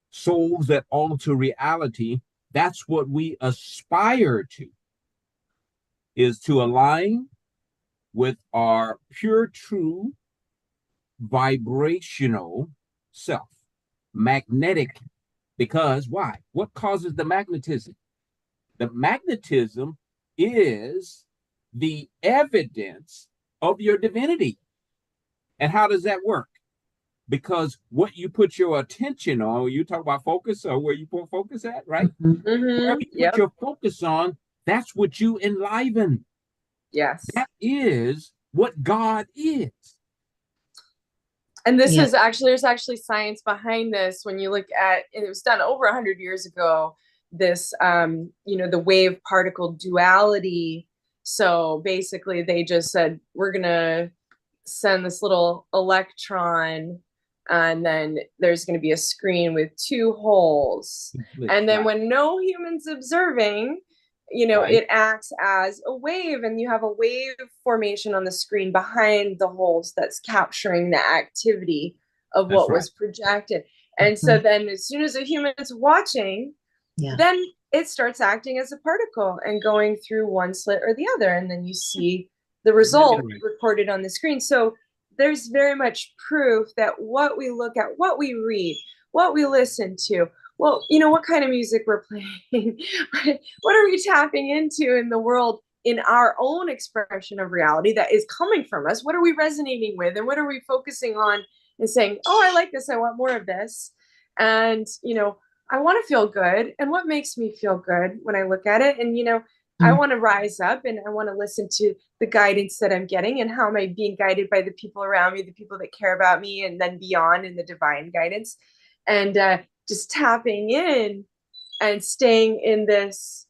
souls that alter reality, that's what we aspire to, is to align with our pure, true, vibrational self. Magnetic, because why? What causes the magnetism? The magnetism is the evidence of your divinity. And how does that work? Because what you put your attention on, you talk about focus, or where you put focus at, right? Wherever you put your focus on, that's what you enliven. Yes. That is what God is. And this is actually, there's actually science behind this. When you look at, and it was done over 100 years ago, this, you know, the wave particle duality. So basically they just said, we're going to send this little electron, and then there's going to be a screen with two holes. And then when no human's observing, you know, it acts as a wave, and you have a wave formation on the screen behind the holes that's capturing the activity of what was projected. And so then as soon as a human is watching, then it starts acting as a particle and going through one slit or the other. And then you see the result recorded on the screen. So there's very much proof that what we look at, what we read, what we listen to, well, you know, what kind of music we're playing, what are we tapping into in the world, in our own expression of reality that is coming from us? What are we resonating with? And what are we focusing on and saying, oh, I like this, I want more of this. And, you know, I want to feel good. And what makes me feel good when I look at it? And, you know, I want to rise up, and I want to listen to the guidance that I'm getting, and how am I being guided by the people around me, the people that care about me, and then beyond in the divine guidance. And just tapping in and staying in this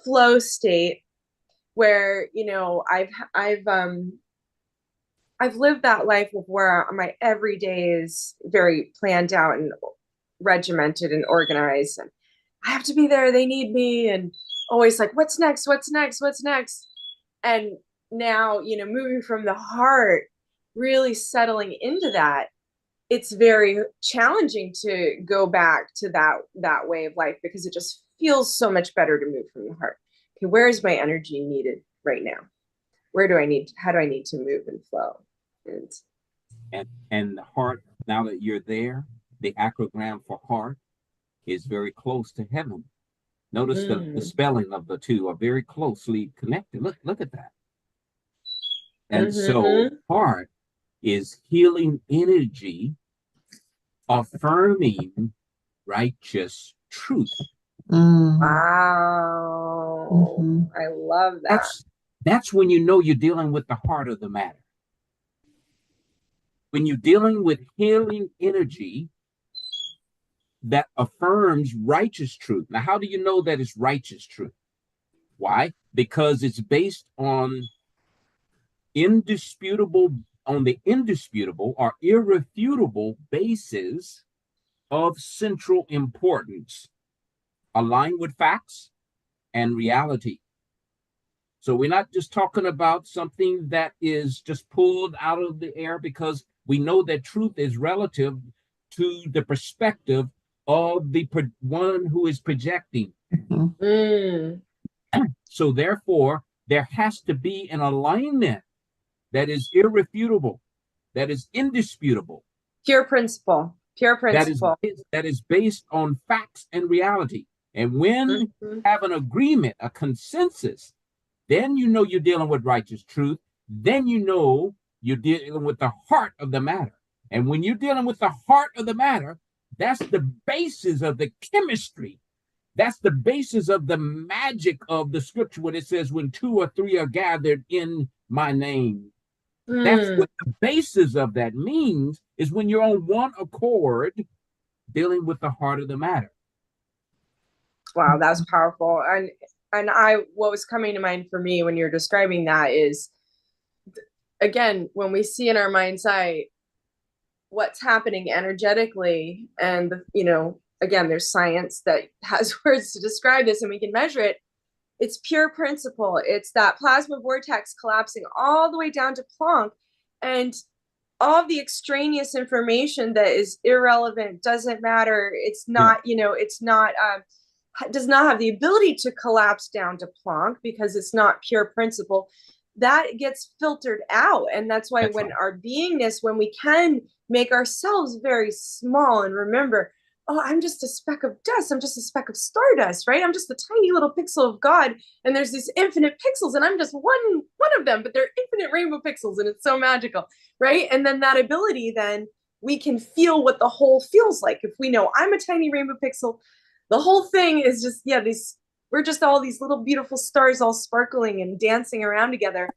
flow state where, you know, I've lived that life of where my everyday is very planned out and regimented and organized, and I have to be there, they need me, and always like, what's next, what's next, what's next. And now, you know, moving from the heart, really settling into that, it's very challenging to go back to that way of life, because it just feels so much better to move from the heart. Okay, where is my energy needed right now? How do I need to move and flow? And the heart, now that you're there, the acrogram for heart is very close to heaven. Notice the spelling of the two are very closely connected. Look at that. And so heart is healing energy, affirming righteous truth. Wow. I love that. That's when you know you're dealing with the heart of the matter. When you're dealing with healing energy that affirms righteous truth. Now, how do you know that it's righteous truth? Why? Because it's based on the indisputable or irrefutable basis of central importance, aligned with facts and reality. So we're not just talking about something that is just pulled out of the air, because we know that truth is relative to the perspective of the one who is projecting. So therefore, there has to be an alignment that is irrefutable, that is indisputable. Pure principle. That is based on facts and reality. And when you have an agreement, a consensus, then you know you're dealing with righteous truth. Then you know you're dealing with the heart of the matter. And when you're dealing with the heart of the matter, that's the basis of the chemistry. That's the basis of the magic of the scripture when it says, when 2 or 3 are gathered in my name. That's what the basis of that means, is when you're on one accord dealing with the heart of the matter. Wow, that was powerful. And what was coming to mind for me when you're describing that is, again, when we see in our mind's eye what's happening energetically, and you know, again, there's science that has words to describe this and we can measure it. It's pure principle. It's that plasma vortex collapsing all the way down to Planck, and all of the extraneous information that is irrelevant, doesn't matter. It's not, you know, it's not, does not have the ability to collapse down to Planck, because it's not pure principle. That gets filtered out. And that's why our beingness, when we can make ourselves very small and remember, oh, I'm just a speck of dust. I'm just a speck of stardust, right? I'm just a tiny little pixel of God. And there's these infinite pixels, and I'm just one of them, but they're infinite rainbow pixels, and it's so magical, right? And then that ability, then we can feel what the whole feels like. If we know I'm a tiny rainbow pixel, the whole thing is just, we're just all these little beautiful stars all sparkling and dancing around together.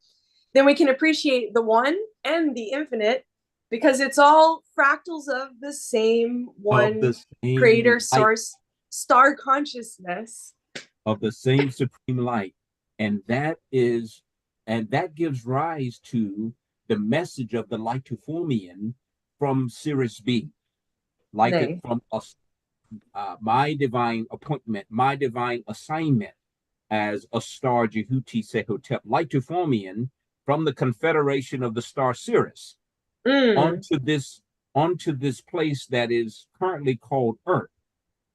Then we can appreciate the one and the infinite, because it's all fractals of the same one creator source, star consciousness. Of the same supreme light. And that gives rise to the message of the Light-to-Formian from Sirius B. It from us. My divine appointment, my divine assignment as aSTAR Djehuty Se Hotep, Light-to-Formian from the confederation of the star Sirius onto this place that is currently called Earth.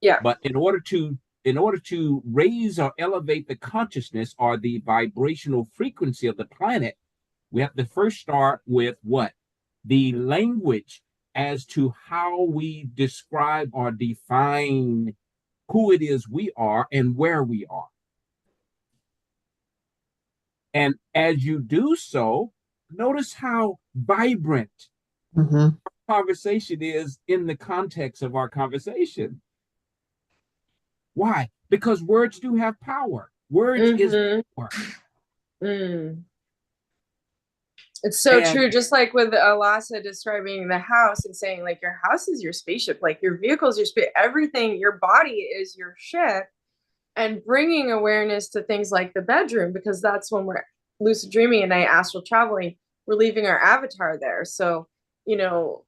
Yeah. But in order to raise or elevate the consciousness or the vibrational frequency of the planet, we have to first start with what? The language as to how we describe or define who it is we are and where we are. And as you do so, notice how vibrant our conversation is in the context of our conversation. Why? Because words do have power. Words is power. It's so true. Just like with Elasa describing the house and saying, like, your house is your spaceship, like your vehicle is your spaceship, everything, your body is your ship, and bringing awareness to things like the bedroom, because that's when we're lucid dreaming and astral traveling. we're leaving our avatar there. So, you know,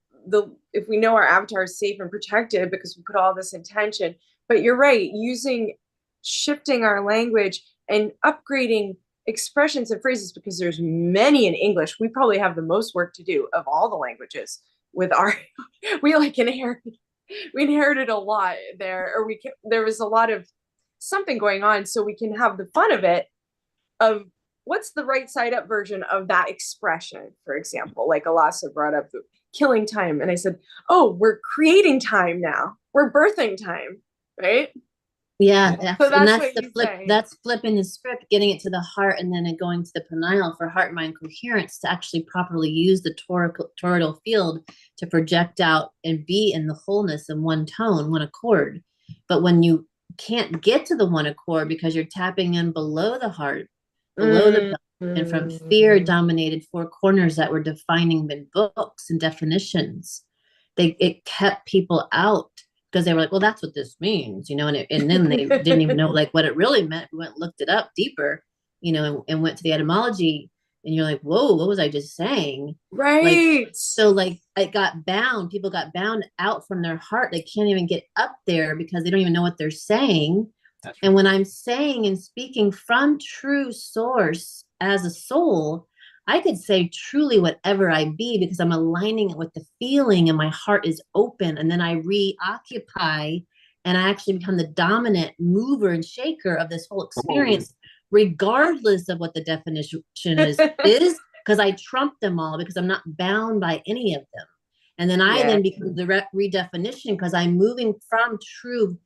if we know our avatar is safe and protected because we put all this intention, but you're right, shifting our language and upgrading expressions and phrases, because there's many in English. We probably have the most work to do of all the languages with our, we inherited a lot there, or there was a lot of something going on, so we can have the fun of it, of what's the right side up version of that expression. For example, like Elasa brought up the killing time, and I said, oh, we're creating time now, we're birthing time, right? Yeah, so that's what the flip. Say. That's flipping the script, getting it to the heart, and then going to the pineal for heart mind coherence to actually properly use the toroidal field to project out and be in the wholeness in one tone, one accord. But when you can't get to the one accord because you're tapping in below the heart, below the pelvis, and from fear-dominated four corners that were defining in books and definitions, it kept people out. Because they were like, well, that's what this means, you know, and then they didn't even know like what it really meant. We went and looked it up deeper, you know, and went to the etymology, and you're like, whoa, what was I just saying? Right. Like, so like it got bound. People got bound out from their heart. They can't even get up there because they don't even know what they're saying. That's right. And when I'm saying and speaking from true source as a soul, I could say truly whatever I be, because I'm aligning it with the feeling and my heart is open. And then I reoccupy and I actually become the dominant mover and shaker of this whole experience, regardless of what the definition is because I trump them all, because I'm not bound by any of them. And then I then become the redefinition, because I'm moving from true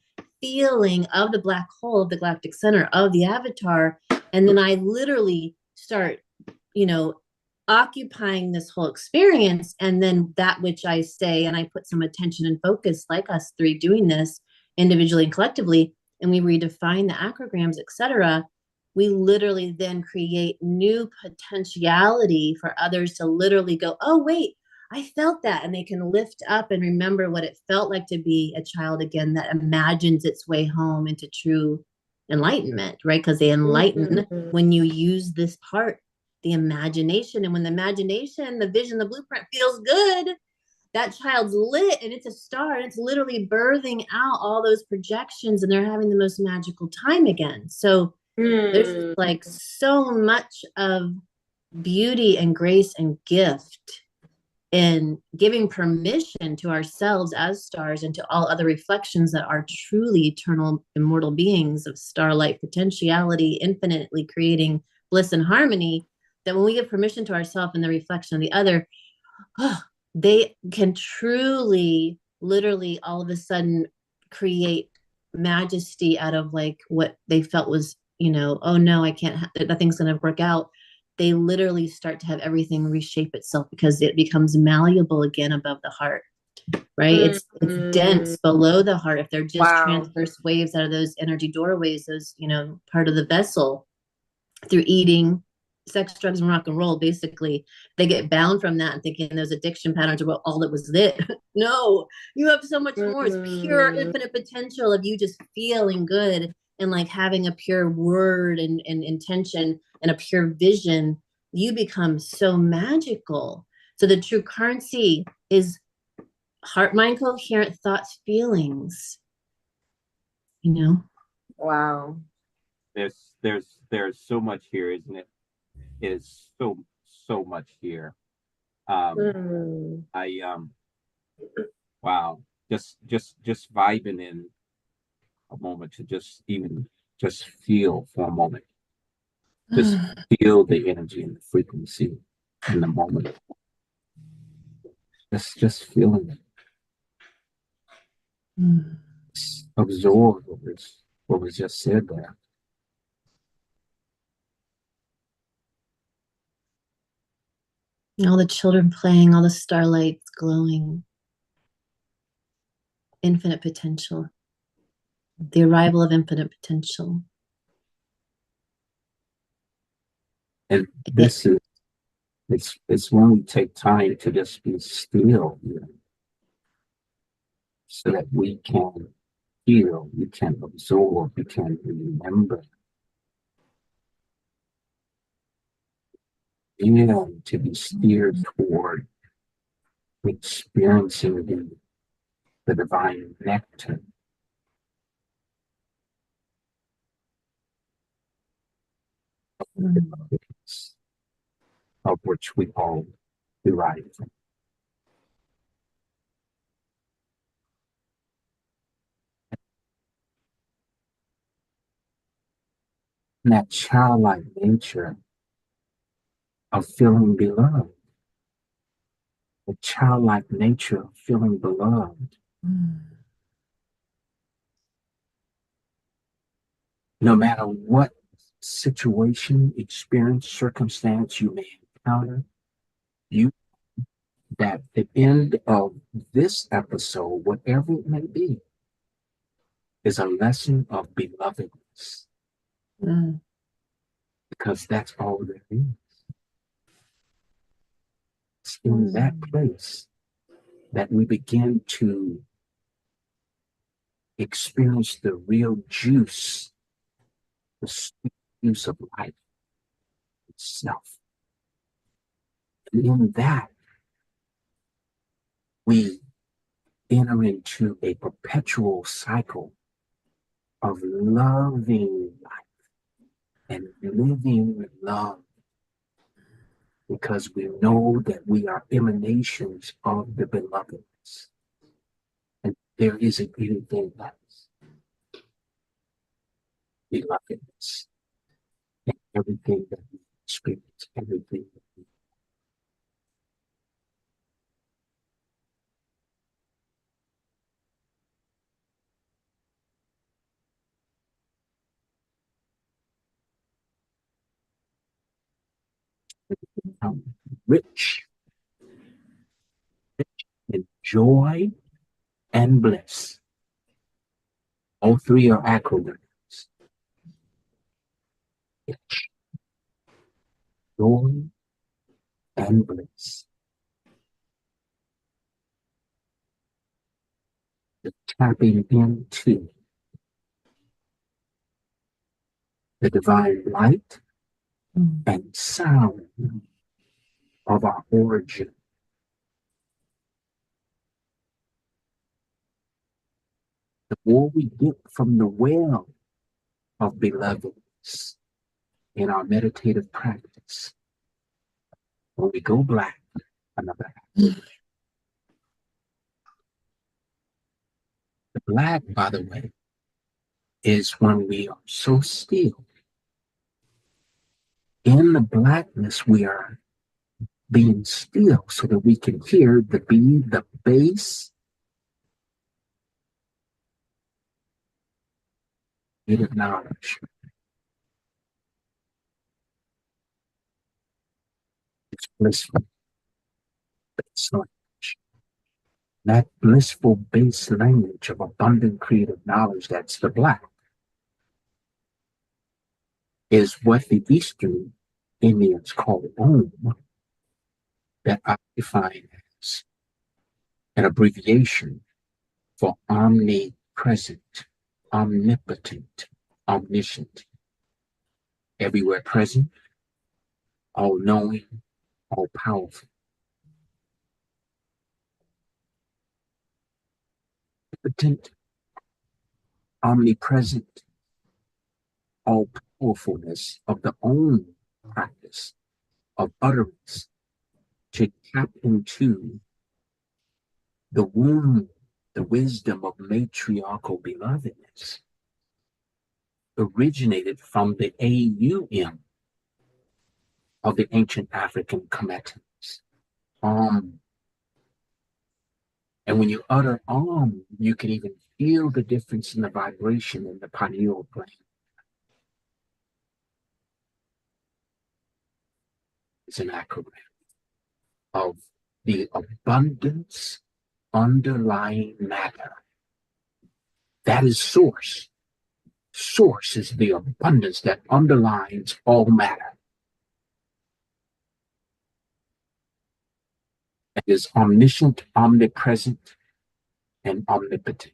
feeling of the black hole, of the galactic center, of the avatar. And then I literally start, you know, occupying this whole experience. And then that which I say, and I put some attention and focus, like us three doing this individually and collectively, and we redefine the acrograms, etc. We literally then create new potentiality for others to literally go, oh, wait, I felt that. And they can lift up and remember what it felt like to be a child again that imagines its way home into true enlightenment, right? Because they enlighten when you use this part, the imagination. And when the imagination, the vision, the blueprint feels good, that child's lit and it's a star, and it's literally birthing out all those projections, and they're having the most magical time again. So there's like so much of beauty and grace and gift in giving permission to ourselves as stars and to all other reflections that are truly eternal, immortal beings of starlight potentiality, infinitely creating bliss and harmony, that when we give permission to ourselves and the reflection of the other, they can truly, literally, all of a sudden create majesty out of like what they felt was, you know, oh no, I can't, nothing's going to work out. They literally start to have everything reshape itself because it becomes malleable again above the heart, right? It's dense below the heart. If they're just transverse waves out of those energy doorways, those, you know, part of the vessel, through eating, sex, drugs, and rock and roll, basically, they get bound from that and thinking those addiction patterns are all that was it. No, you have so much more. It's pure infinite potential of you just feeling good and like having a pure word and intention and a pure vision. You become so magical. So the true currency is heart, mind, coherent thoughts, feelings, you know? Wow. There's so much here, isn't it? It is so much here. Wow, just vibing in a moment to just feel for a moment, just feel the energy and the frequency in the moment, just feeling it. Absorb what was just said there. All the children playing, all the starlights glowing, infinite potential, the arrival of infinite potential. And this is, it's when we take time to just be still, you know, so that we can feel, we can absorb, we can remember. and to be steered toward experiencing the divine nectar of which we all derive from. And that childlike nature of feeling beloved, the childlike nature of feeling beloved, no matter what situation, experience, circumstance you may encounter, you that the end of this episode, whatever it may be, is a lesson of belovedness. Because that's all there is. It's in that place that we begin to experience the real juice, the sweet juice of life itself. And in that, we enter into a perpetual cycle of loving life and living love, because we know that we are emanations of the belovedness. And there isn't anything else. Belovedness. And everything that we experience, everything that we become rich in joy and bliss. All three are acronyms. Rich, joy, and bliss. The tapping into the divine light and sound of our origin. The more we get from the well of belovedness in our meditative practice, when we go black, another. The black, by the way, is when we are so still. In the blackness, we are being still so that we can hear the beat, the bass, native knowledge. It's blissful base language. That blissful base language of abundant creative knowledge, that's the black, is what the Eastern Indians call Om, that I define as an abbreviation for omnipresent, omnipotent, omniscient, everywhere present, all-knowing, all-powerful. Omnipotent, omnipresent, all-powerfulness of the own practice of utterance to tap into the womb, the wisdom of matriarchal belovedness originated from the AUM of the ancient African combatants. And when you utter you can even feel the difference in the vibration in the pineal gland. It's an acrogram of the abundance underlying matter. That is source. Source is the abundance that underlines all matter. It is omniscient, omnipresent, and omnipotent.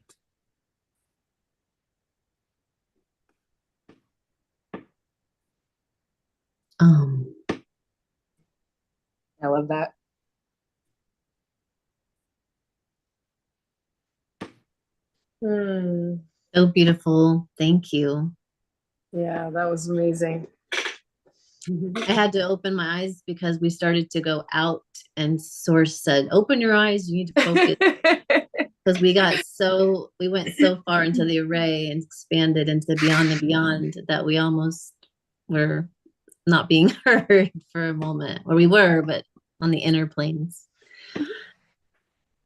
I love that. So beautiful. Thank you. Yeah, that was amazing. I had to open my eyes because we started to go out and Source said, open your eyes, you need to focus. Because we went so far into the array and expanded into beyond the beyond that we almost were not being heard for a moment, or we were, but on the inner planes.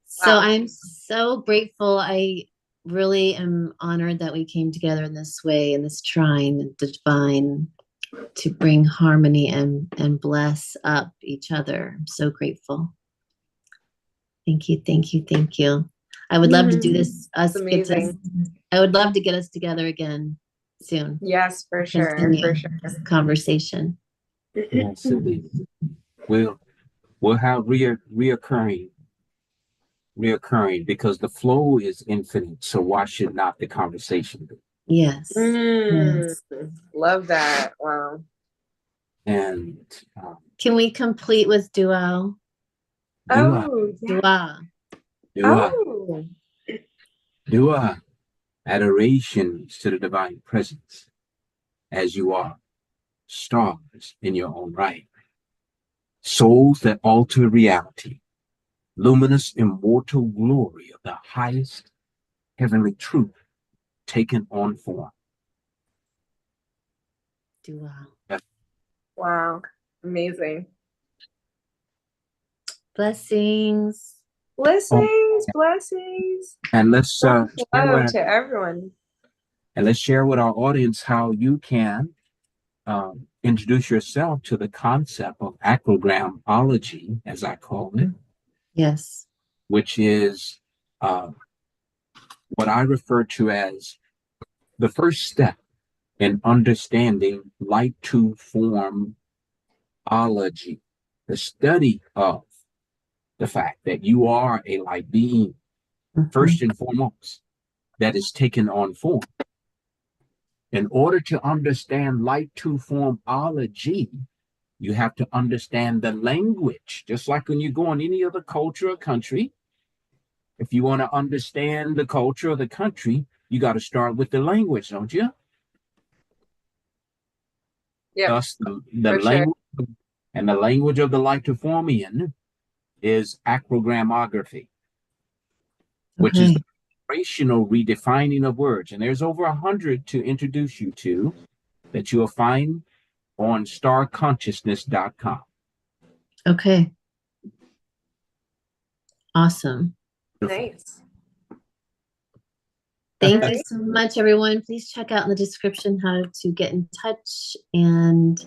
So Wow. I'm so grateful. I really am honored that we came together in this way, in this trine, the divine, to bring harmony and bless up each other. I'm so grateful. Thank you, thank you, thank you. I would love to do this. I would love to get us together again soon. Yes, for sure. Continue For sure. this conversation. Yes, indeed. We'll have reoccurring because the flow is infinite. So why should not the conversation be? Yes. Yes. Love that. Wow. And can we complete with duo? Oh, yeah. Dua. Adoration to the divine presence, as you are stars in your own right, souls that alter reality, luminous immortal glory of the highest heavenly truth taken on form. Dua. Wow. Amazing. Blessings. Blessings. And let's share to everyone. And let's share with our audience how you can introduce yourself to the concept of acrogram-ology, as I call it. Yes. Which is what I refer to as the first step in understanding light to form-ology, the study of the fact that you are a light being, first and foremost, that is taken on form. In order to understand light to form-ology, you have to understand the language. Just like when you go in any other culture or country, if you want to understand the culture of the country, you got to start with the language, don't you? Yeah. Thus, the language and the language of the light to form in is acrogram-ography, which is the vibrational redefining of words. And there's over 100 to introduce you to that you'll find on STARConsciousness.com. Okay. Awesome. Nice. Thank you so much, everyone. Please check out in the description how to get in touch. And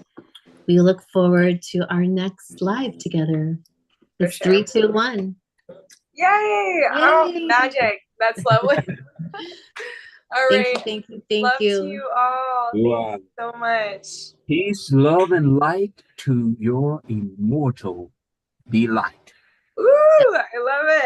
we look forward to our next live together. It's 3, 2, 1. Yay! Oh, magic. That's lovely. All right. Thank you. Love to you all. Thank you so much. Peace, love, and light to your immortal delight. Ooh, I love it.